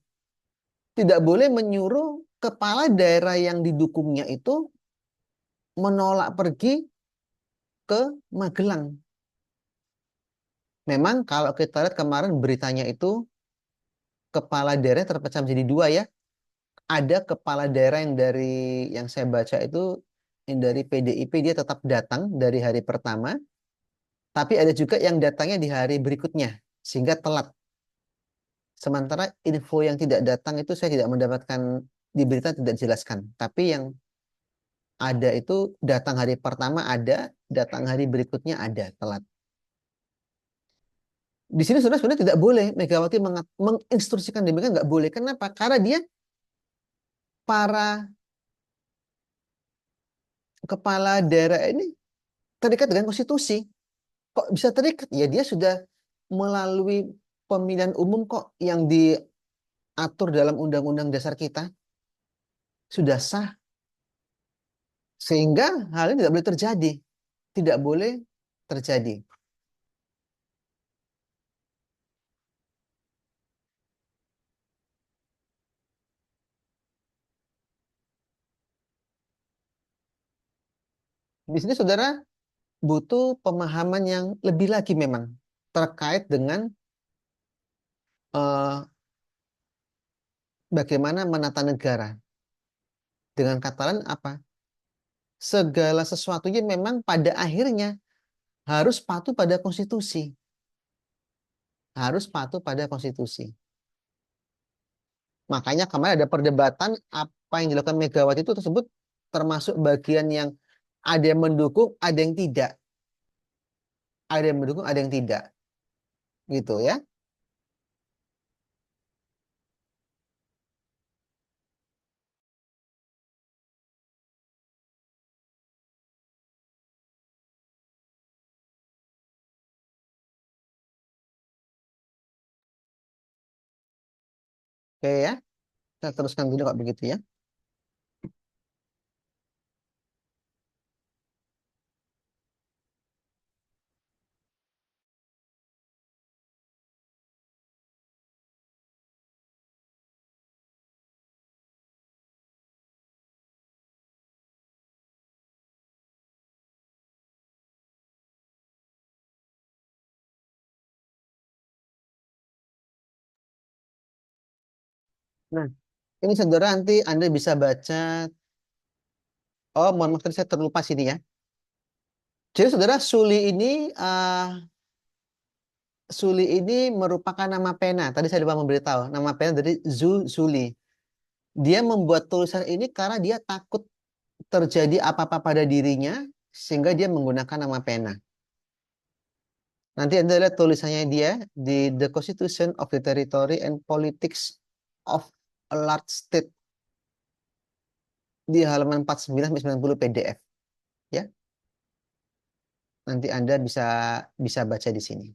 A: Tidak boleh menyuruh kepala daerah yang didukungnya itu menolak pergi ke Magelang. Memang kalau kita lihat kemarin beritanya itu, kepala daerah terpecah menjadi dua ya. Ada kepala daerah yang saya baca itu yang dari PDIP, dia tetap datang dari hari pertama, tapi ada juga yang datangnya di hari berikutnya sehingga telat. Sementara info yang tidak datang itu saya tidak mendapatkan, di berita tidak dijelaskan. Tapi yang ada itu datang hari pertama ada, datang hari berikutnya ada, telat. Di sini sebenarnya tidak boleh Megawati menginstruksikan demikian, nggak boleh. Kenapa? Karena dia para kepala daerah ini terikat dengan konstitusi. Kok bisa terikat? Ya dia sudah melalui pemilihan umum kok yang atur dalam Undang-Undang Dasar kita sudah sah, sehingga hal ini tidak boleh terjadi. Tidak boleh terjadi. Di sini saudara butuh pemahaman yang lebih lagi memang terkait dengan eh, bagaimana menata negara. Dengan kata lain apa? Segala sesuatunya memang pada akhirnya harus patuh pada konstitusi. Harus patuh pada konstitusi. Makanya kemarin ada perdebatan apa yang dilakukan Megawati itu tersebut termasuk bagian yang ada yang mendukung, ada yang tidak. Ada yang mendukung, ada yang tidak. Gitu ya. Oke ya. Kita teruskan dulu kalau begitu ya. Nah, ini saudara nanti Anda bisa baca. Oh, mohon maaf tadi saya terlupa sini ya. Jadi saudara Suli ini merupakan nama pena. Tadi saya lupa memberitahu. Nama pena dari Suli. Dia membuat tulisan ini karena dia takut terjadi apa-apa pada dirinya sehingga dia menggunakan nama pena. Nanti Anda lihat tulisannya dia di The Constitution of the Territory and Politics of a Large State di halaman 49-90 PDF. Ya, nanti Anda bisa baca di sini.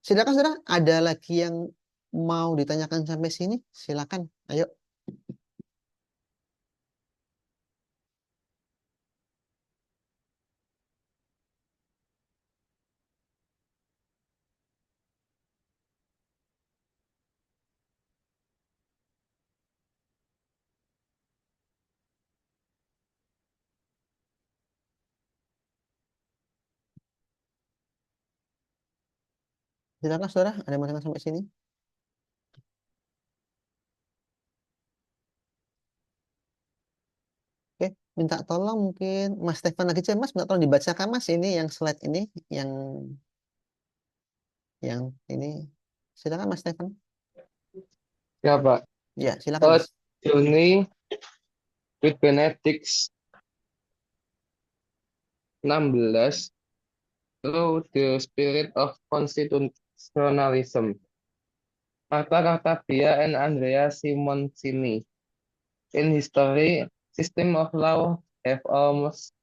A: Silakan saudara, ada lagi yang mau ditanyakan sampai sini? Silakan, ayo. Silakan saudara, ada yang mau tanya sampai sini? Oke, minta tolong mungkin Mas Stefan lagi cemas, minta tolong dibacakan Mas ini yang slide ini, yang yang ini. Silakan Mas Stefan.
D: Ya, Pak.
A: Ya, silakan
D: A
A: Mas.
D: journey with Benedict 16 through the spirit of constitutionalism. Marta Cartabia and Andrea Simoncini. In history, system of law have almost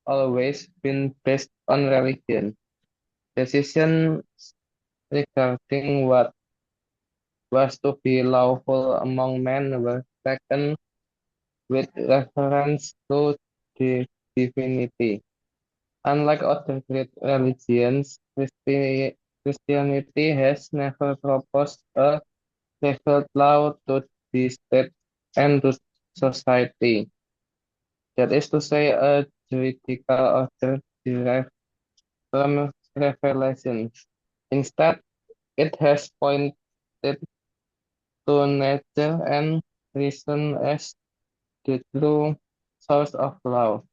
D: always been based on religion. Decisions regarding what was to be lawful among men were taken with reference to the divinity. Unlike other great religions, Christianity has never proposed a revealed law to the state and to society. That is to say, a juridical order derived from revelation. Instead, it has pointed to nature and reason as the true source of law,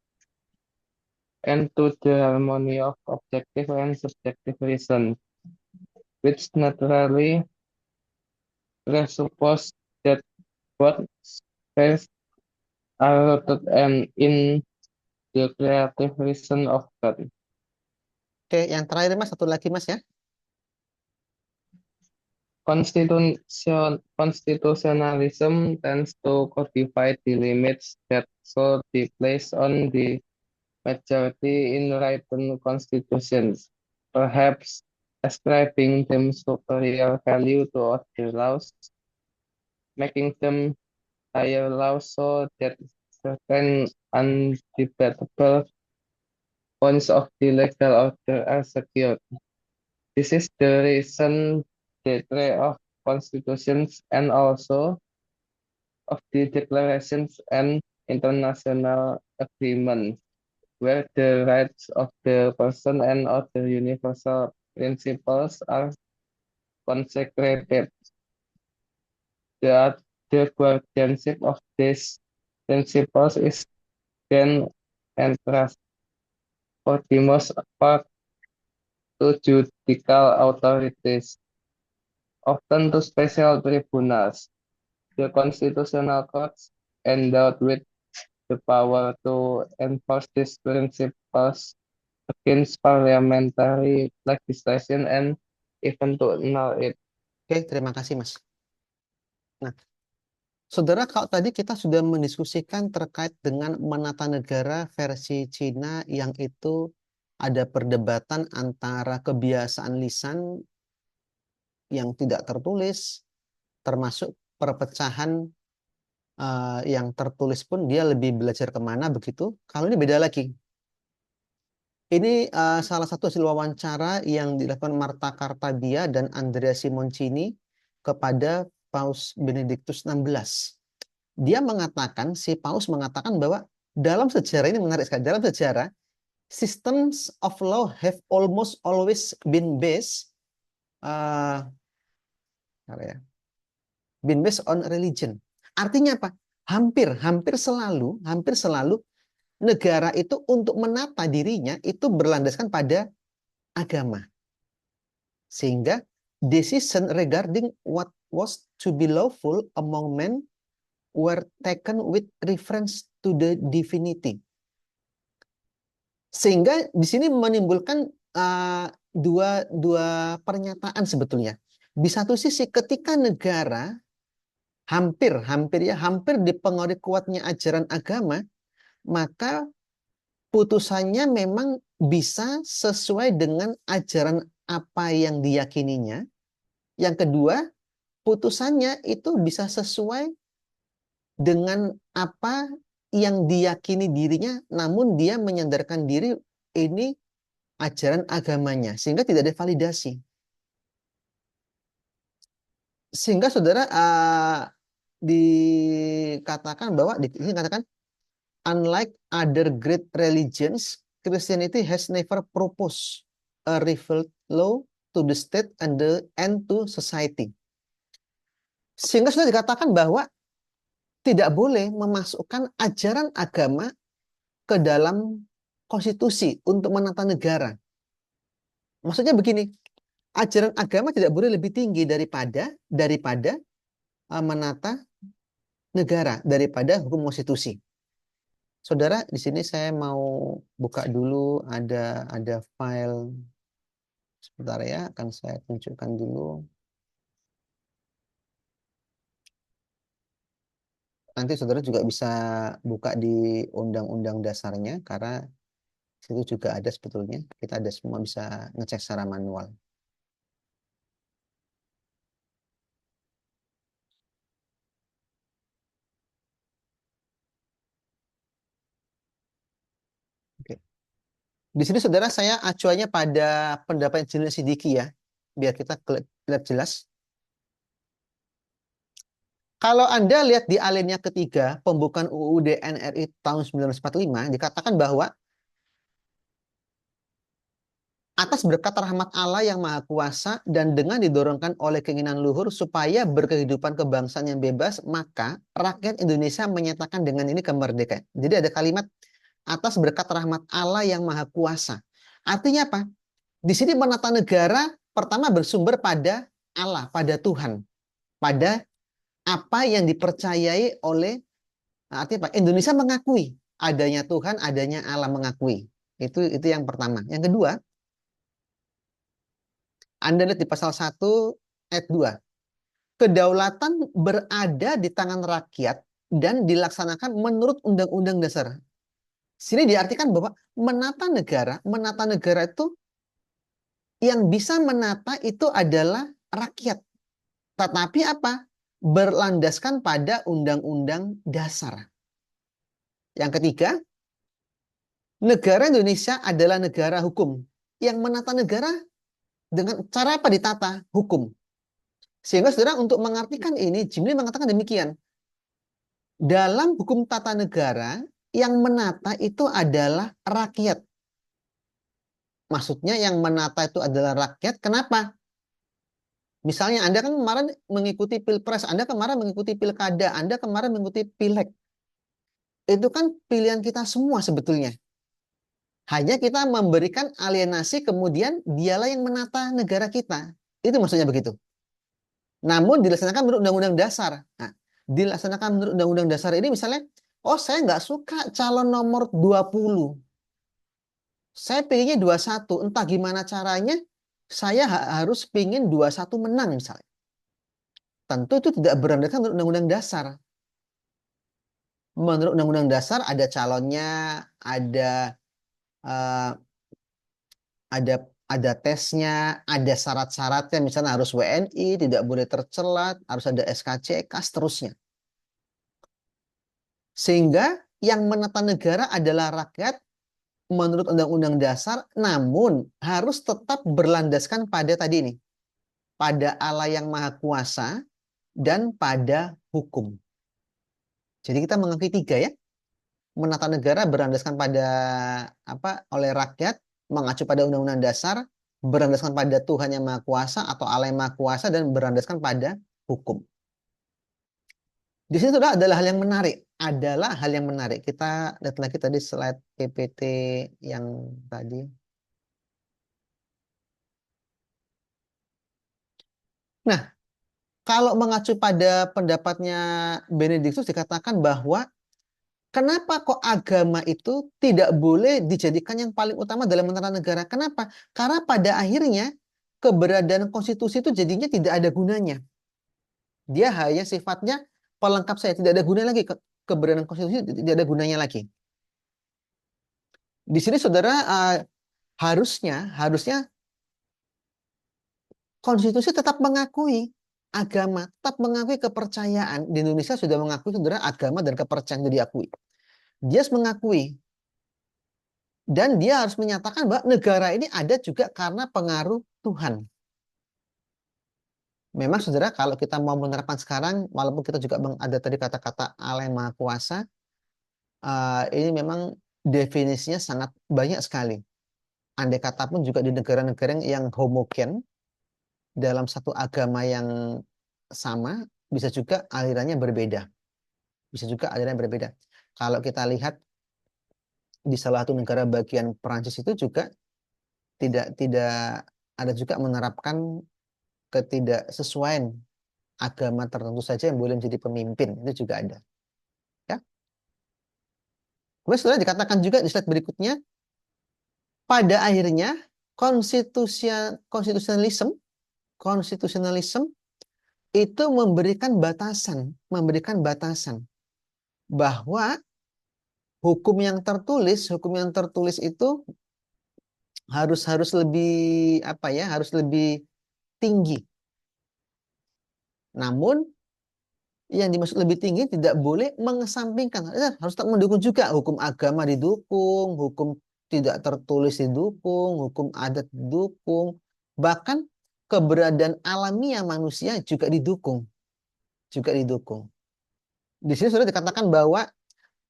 D: and to the harmony of objective and subjective reason, which naturally presupposes that both spheres are rooted and in the creative reason of God.
A: Oke, yang terakhir Mas, satu lagi Mas ya.
D: Constitutionalism tends to codify the limits that should be placed on the majority in written constitutions, perhaps ascribing them superior value to other laws, making them higher laws so that certain undebatable points of the legal order are secured. This is the reason the three of constitutions and also of the declarations and international agreements, where the rights of the person and other universal principles are consecrated. The, the guardianship of these principles is then entrusted for the most part to judicial authorities, often to special tribunals. The constitutional courts endowed with the power to enforce these principles against parliamentary legislation and even to annul it.
A: Oke, terima kasih Mas. Nah, Saudara, kalau tadi kita sudah mendiskusikan terkait dengan menata negara versi Cina yang itu ada perdebatan antara kebiasaan lisan yang tidak tertulis, termasuk perpecahan yang tertulis pun dia lebih belajar kemana begitu. Kalau ini beda lagi. Ini salah satu hasil wawancara yang dilakukan Marta Kartabia dan Andrea Simoncini kepada Paus Benediktus XVI. Dia mengatakan, si Paus mengatakan bahwa dalam sejarah, ini menarik sekali, dalam sejarah, systems of law have almost always been based on religion. Artinya apa? Hampir selalu negara itu untuk menata dirinya itu berlandaskan pada agama. Sehingga decision regarding what was to be lawful among men were taken with reference to the divinity. Sehingga di sini menimbulkan dua pernyataan sebetulnya. Di satu sisi ketika negara hampir dipengaruhi kuatnya ajaran agama, maka putusannya memang bisa sesuai dengan ajaran apa yang diyakininya. Yang kedua, putusannya itu bisa sesuai dengan apa yang diyakini dirinya, namun dia menyandarkan diri ini ajaran agamanya, sehingga tidak ada validasi. Sehingga saudara dikatakan bahwa unlike other great religions, Christianity has never proposed a revolt law to the state and to society. Sehingga sudah dikatakan bahwa tidak boleh memasukkan ajaran agama ke dalam konstitusi untuk menata negara. Maksudnya begini, ajaran agama tidak boleh lebih tinggi daripada menata negara, daripada hukum konstitusi. Saudara, di sini saya mau buka dulu ada file. Sebentar ya, akan saya tunjukkan dulu. Nanti saudara juga bisa buka di undang-undang dasarnya, karena situ juga ada sebetulnya. Kita ada semua bisa ngecek secara manual. Oke. Di sini saudara saya acuannya pada pendapat Insinyur Sidiki ya, biar kita lihat jelas. Kalau Anda lihat di alinea ketiga pembukaan UUD NRI tahun 1945, dikatakan bahwa atas berkat rahmat Allah yang Maha Kuasa dan dengan didorongkan oleh keinginan luhur supaya berkehidupan kebangsaan yang bebas, maka rakyat Indonesia menyatakan dengan ini kemerdekaan. Jadi ada kalimat atas berkat rahmat Allah yang Maha Kuasa. Artinya apa? Di sini menata negara pertama bersumber pada Allah, pada Tuhan, pada apa yang dipercayai oleh, artinya apa? Indonesia mengakui adanya Tuhan, adanya Allah, mengakui. Itu yang pertama. Yang kedua, Anda lihat di pasal 1 ayat 2. Kedaulatan berada di tangan rakyat dan dilaksanakan menurut Undang-Undang Dasar. Sini diartikan bahwa menata negara itu Yang bisa menata itu adalah rakyat. Tetapi apa? Berlandaskan pada undang-undang dasar. Yang ketiga, negara Indonesia adalah negara hukum. Yang menata negara dengan cara apa ditata? Hukum. Sehingga saudara untuk mengartikan ini, Jimli mengatakan demikian. Dalam hukum tata negara, yang menata itu adalah rakyat. Maksudnya yang menata itu adalah rakyat. Kenapa? Misalnya Anda kan kemarin mengikuti pilpres, Anda kemarin mengikuti pilkada, Anda kemarin mengikuti pileg. Itu kan pilihan kita semua sebetulnya. Hanya kita memberikan alienasi, kemudian dialah yang menata negara kita. Itu maksudnya begitu. Namun dilaksanakan menurut Undang-Undang Dasar. Nah, dilaksanakan menurut Undang-Undang Dasar ini misalnya, oh saya nggak suka calon nomor 20. Saya pengennya 21. Entah gimana caranya, saya harus pengen 21 menang misalnya. Tentu itu tidak berlandaskan menurut Undang-Undang Dasar. Menurut Undang-Undang Dasar ada calonnya, ada eh, ada tesnya, ada syarat-syaratnya, misalnya harus WNI, tidak boleh tercelat, harus ada SKCK, seterusnya. Sehingga yang menata negara adalah rakyat menurut Undang-Undang Dasar, namun harus tetap berlandaskan pada tadi ini, pada Allah yang Maha Kuasa dan pada hukum. Jadi kita mengakui tiga ya. Menata negara berlandaskan pada apa? Oleh rakyat, mengacu pada Undang-Undang Dasar, berlandaskan pada Tuhan yang Maha Kuasa atau Allah yang Maha Kuasa, dan berlandaskan pada hukum. Di sini sudah adalah hal yang menarik. Adalah hal yang menarik. Kita lihat lagi tadi slide PPT yang tadi. Nah, kalau mengacu pada pendapatnya Benediktus dikatakan bahwa kenapa kok agama itu tidak boleh dijadikan yang paling utama dalam menata negara? Kenapa? Karena pada akhirnya keberadaan konstitusi itu jadinya tidak ada gunanya. Dia hanya sifatnya pelengkap saja, tidak ada gunanya lagi. Keberadaan konstitusi tidak ada gunanya lagi. Di sini saudara harusnya konstitusi tetap mengakui agama, tetap mengakui kepercayaan. Di Indonesia sudah mengakui saudara agama dan kepercayaan itu diakui. Dia harus mengakui. Dan dia harus menyatakan bahwa negara ini ada juga karena pengaruh Tuhan. Memang saudara kalau kita mau menerapkan sekarang, walaupun kita juga ada tadi kata-kata Allah yang Maha Kuasa, ini memang definisinya sangat banyak sekali. Andai kata pun juga di negara-negara yang homogen, dalam satu agama yang sama, bisa juga alirannya berbeda. Bisa juga alirannya berbeda. Kalau kita lihat di salah satu negara bagian Perancis itu juga tidak ada juga menerapkan ketidaksesuaian agama tertentu saja yang boleh menjadi pemimpin. Itu juga ada. Ya. Kemudian setelah dikatakan juga di slide berikutnya, pada akhirnya konstitusionalisme itu memberikan batasan bahwa hukum yang tertulis itu harus lebih apa ya, harus lebih tinggi. Namun yang dimaksud lebih tinggi tidak boleh mengesampingkan, harus tetap mendukung juga. Hukum agama didukung, hukum tidak tertulis didukung, hukum adat didukung, bahkan keberadaan alamiah manusia juga didukung. Di sini sudah dikatakan bahwa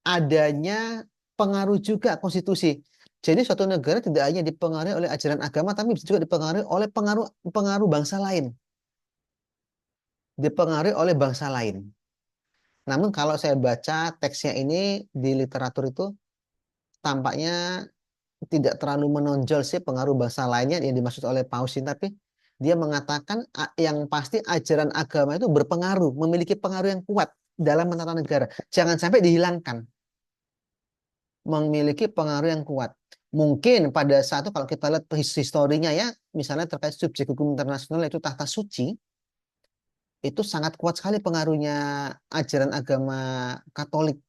A: adanya pengaruh juga konstitusi. Jadi suatu negara tidak hanya dipengaruhi oleh ajaran agama, tapi bisa juga dipengaruhi oleh pengaruh bangsa lain. Dipengaruhi oleh bangsa lain. Namun kalau saya baca teksnya ini di literatur itu tampaknya tidak terlalu menonjol sih pengaruh bangsa lainnya yang dimaksud oleh Paus ini, tapi dia mengatakan yang pasti ajaran agama itu berpengaruh, memiliki pengaruh yang kuat dalam menata negara. Jangan sampai dihilangkan. Memiliki pengaruh yang kuat. Mungkin pada saat itu kalau kita lihat historinya ya, misalnya terkait subjek hukum internasional yaitu tahta suci, itu sangat kuat sekali pengaruhnya ajaran agama Katolik.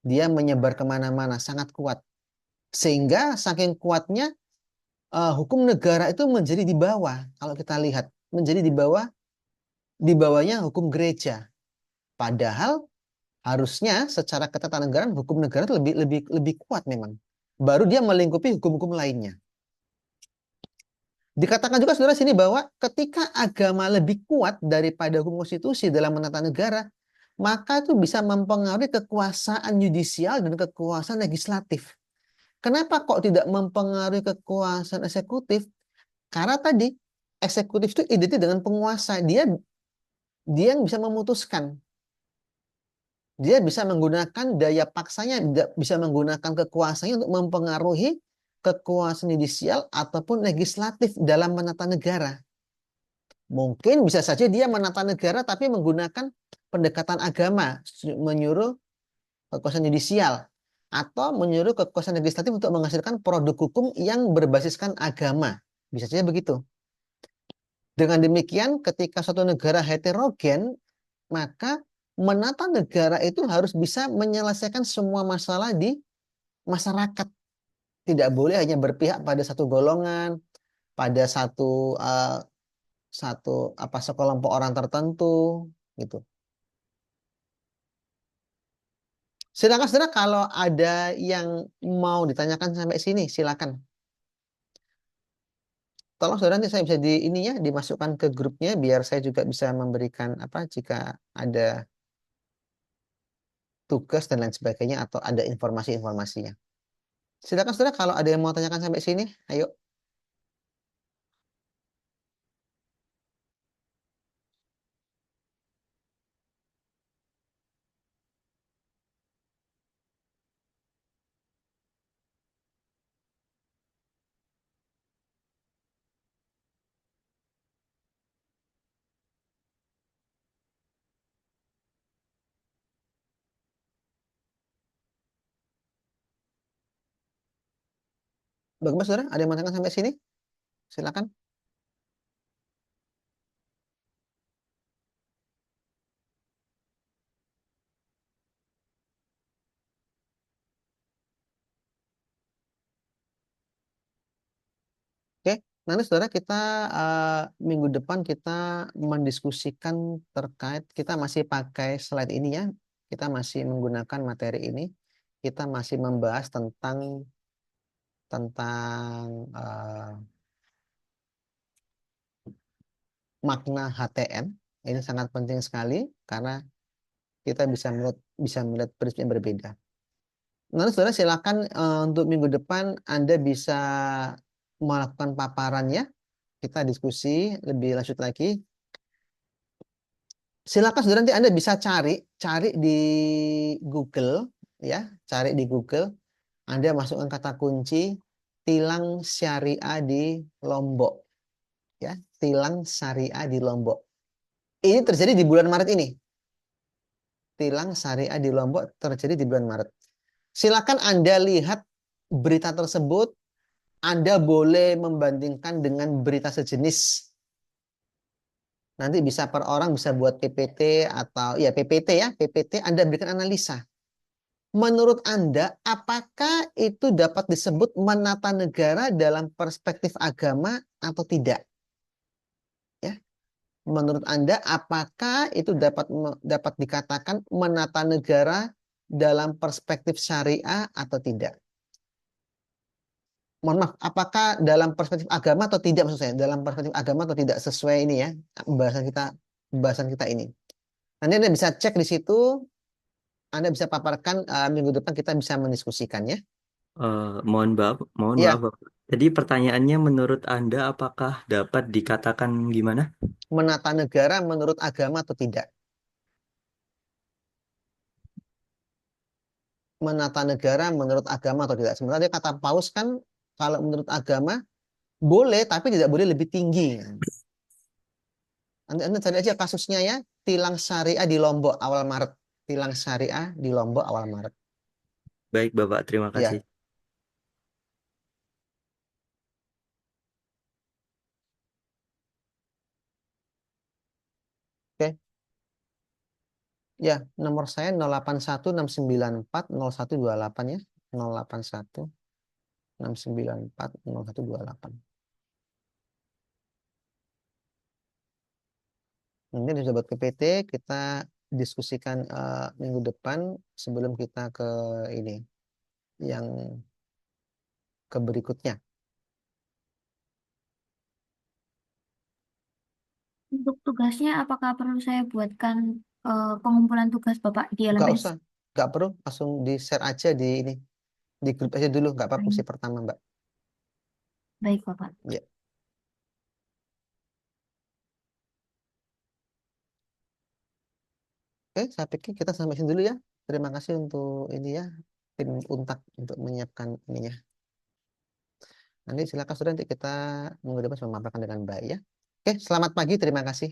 A: Dia menyebar kemana-mana, sangat kuat. Sehingga saking kuatnya hukum negara itu menjadi di bawah. Kalau kita lihat, menjadi di bawahnya hukum gereja. Padahal harusnya secara ketatanegaraan hukum negara itu lebih lebih lebih kuat memang. Baru dia melingkupi hukum-hukum lainnya. Dikatakan juga saudara sini bahwa ketika agama lebih kuat daripada hukum konstitusi dalam menata negara, maka itu bisa mempengaruhi kekuasaan yudisial dan kekuasaan legislatif. Kenapa kok tidak mempengaruhi kekuasaan eksekutif? Karena tadi eksekutif itu identik dengan penguasa. Dia yang bisa memutuskan. Dia bisa menggunakan daya paksanya, bisa menggunakan kekuasaannya untuk mempengaruhi kekuasaan yudisial ataupun legislatif dalam menata negara. Mungkin bisa saja dia menata negara tapi menggunakan pendekatan agama, menyuruh kekuasaan yudisial atau menyuruh kekuasaan legislatif untuk menghasilkan produk hukum yang berbasiskan agama. Bisa saja begitu. Dengan demikian, ketika suatu negara heterogen, maka menata negara itu harus bisa menyelesaikan semua masalah di masyarakat. Tidak boleh hanya berpihak pada satu golongan, pada sekelompok orang tertentu gitu. Silakan saudara, kalau ada yang mau ditanyakan sampai sini, silakan. Tolong saudara nanti saya bisa dimasukkan ke grupnya biar saya juga bisa memberikan jika ada tugas dan lain sebagainya atau ada informasi-informasinya. Silakan saudara kalau ada yang mau tanyakan sampai sini, ayo. Bagaimana saudara? Ada yang mau tanyakan sampai sini? Silakan. Oke, nanti saudara kita minggu depan kita mendiskusikan terkait, kita masih pakai slide ini ya, kita masih menggunakan materi ini, kita masih membahas tentang makna HTM. Ini sangat penting sekali karena kita bisa melihat prinsip yang berbeda. Nanti saudara silakan untuk minggu depan Anda bisa melakukan paparannya, kita diskusi lebih lanjut lagi. Silakan saudara nanti Anda bisa cari di Google ya, cari di Google. Anda masukkan kata kunci tilang syariah di Lombok ya, tilang syariah di Lombok. Ini terjadi di bulan Maret ini. Tilang syariah di Lombok terjadi di bulan Maret. Silakan Anda lihat berita tersebut. Anda boleh membandingkan dengan berita sejenis. Nanti bisa per orang bisa buat PPT atau ya PPT ya, PPT Anda berikan analisa. Menurut Anda, apakah itu dapat disebut menata negara dalam perspektif agama atau tidak? Ya. Menurut Anda, apakah itu dapat dikatakan menata negara dalam perspektif syariah atau tidak? Mohon maaf, apakah dalam perspektif agama atau tidak, maksud saya dalam perspektif agama atau tidak, sesuai ini ya pembahasan kita ini. Nanti Anda bisa cek di situ, Anda bisa paparkan, minggu depan kita bisa mendiskusikannya.
F: Mohon
A: Ya,
F: maaf, Bapak. Jadi pertanyaannya menurut Anda apakah dapat dikatakan gimana?
A: menata negara menurut agama atau tidak? Menata negara menurut agama atau tidak? Sebenarnya kata Paus kan kalau menurut agama boleh, tapi tidak boleh lebih tinggi. Anda cari aja kasusnya ya, tilang syariah di Lombok awal Maret. Tilang syariah di Lombok awal Maret.
F: Baik, Bapak, terima
A: Ya,
F: kasih.
A: oke. Ya, nomor saya 0816940128 ya. 081 6940128. Mungkin bisa buat PPT, kita diskusikan minggu depan sebelum kita ke ini yang ke berikutnya.
B: Untuk tugasnya, apakah perlu saya buatkan pengumpulan tugas Bapak di
A: Nggak
B: LMS?
A: usah, nggak perlu, langsung di share aja di ini, di grup aja dulu, nggak apa-apa sih pertama, Mbak.
B: Baik, Bapak.
A: Ya. Oke, saya pikir kita sampai sini dulu ya. Terima kasih untuk ini ya, tim Untak untuk menyiapkan ininya. Nanti silakan sudah nanti kita minggu depan memaparkan dengan baik ya. Oke, selamat pagi, terima kasih.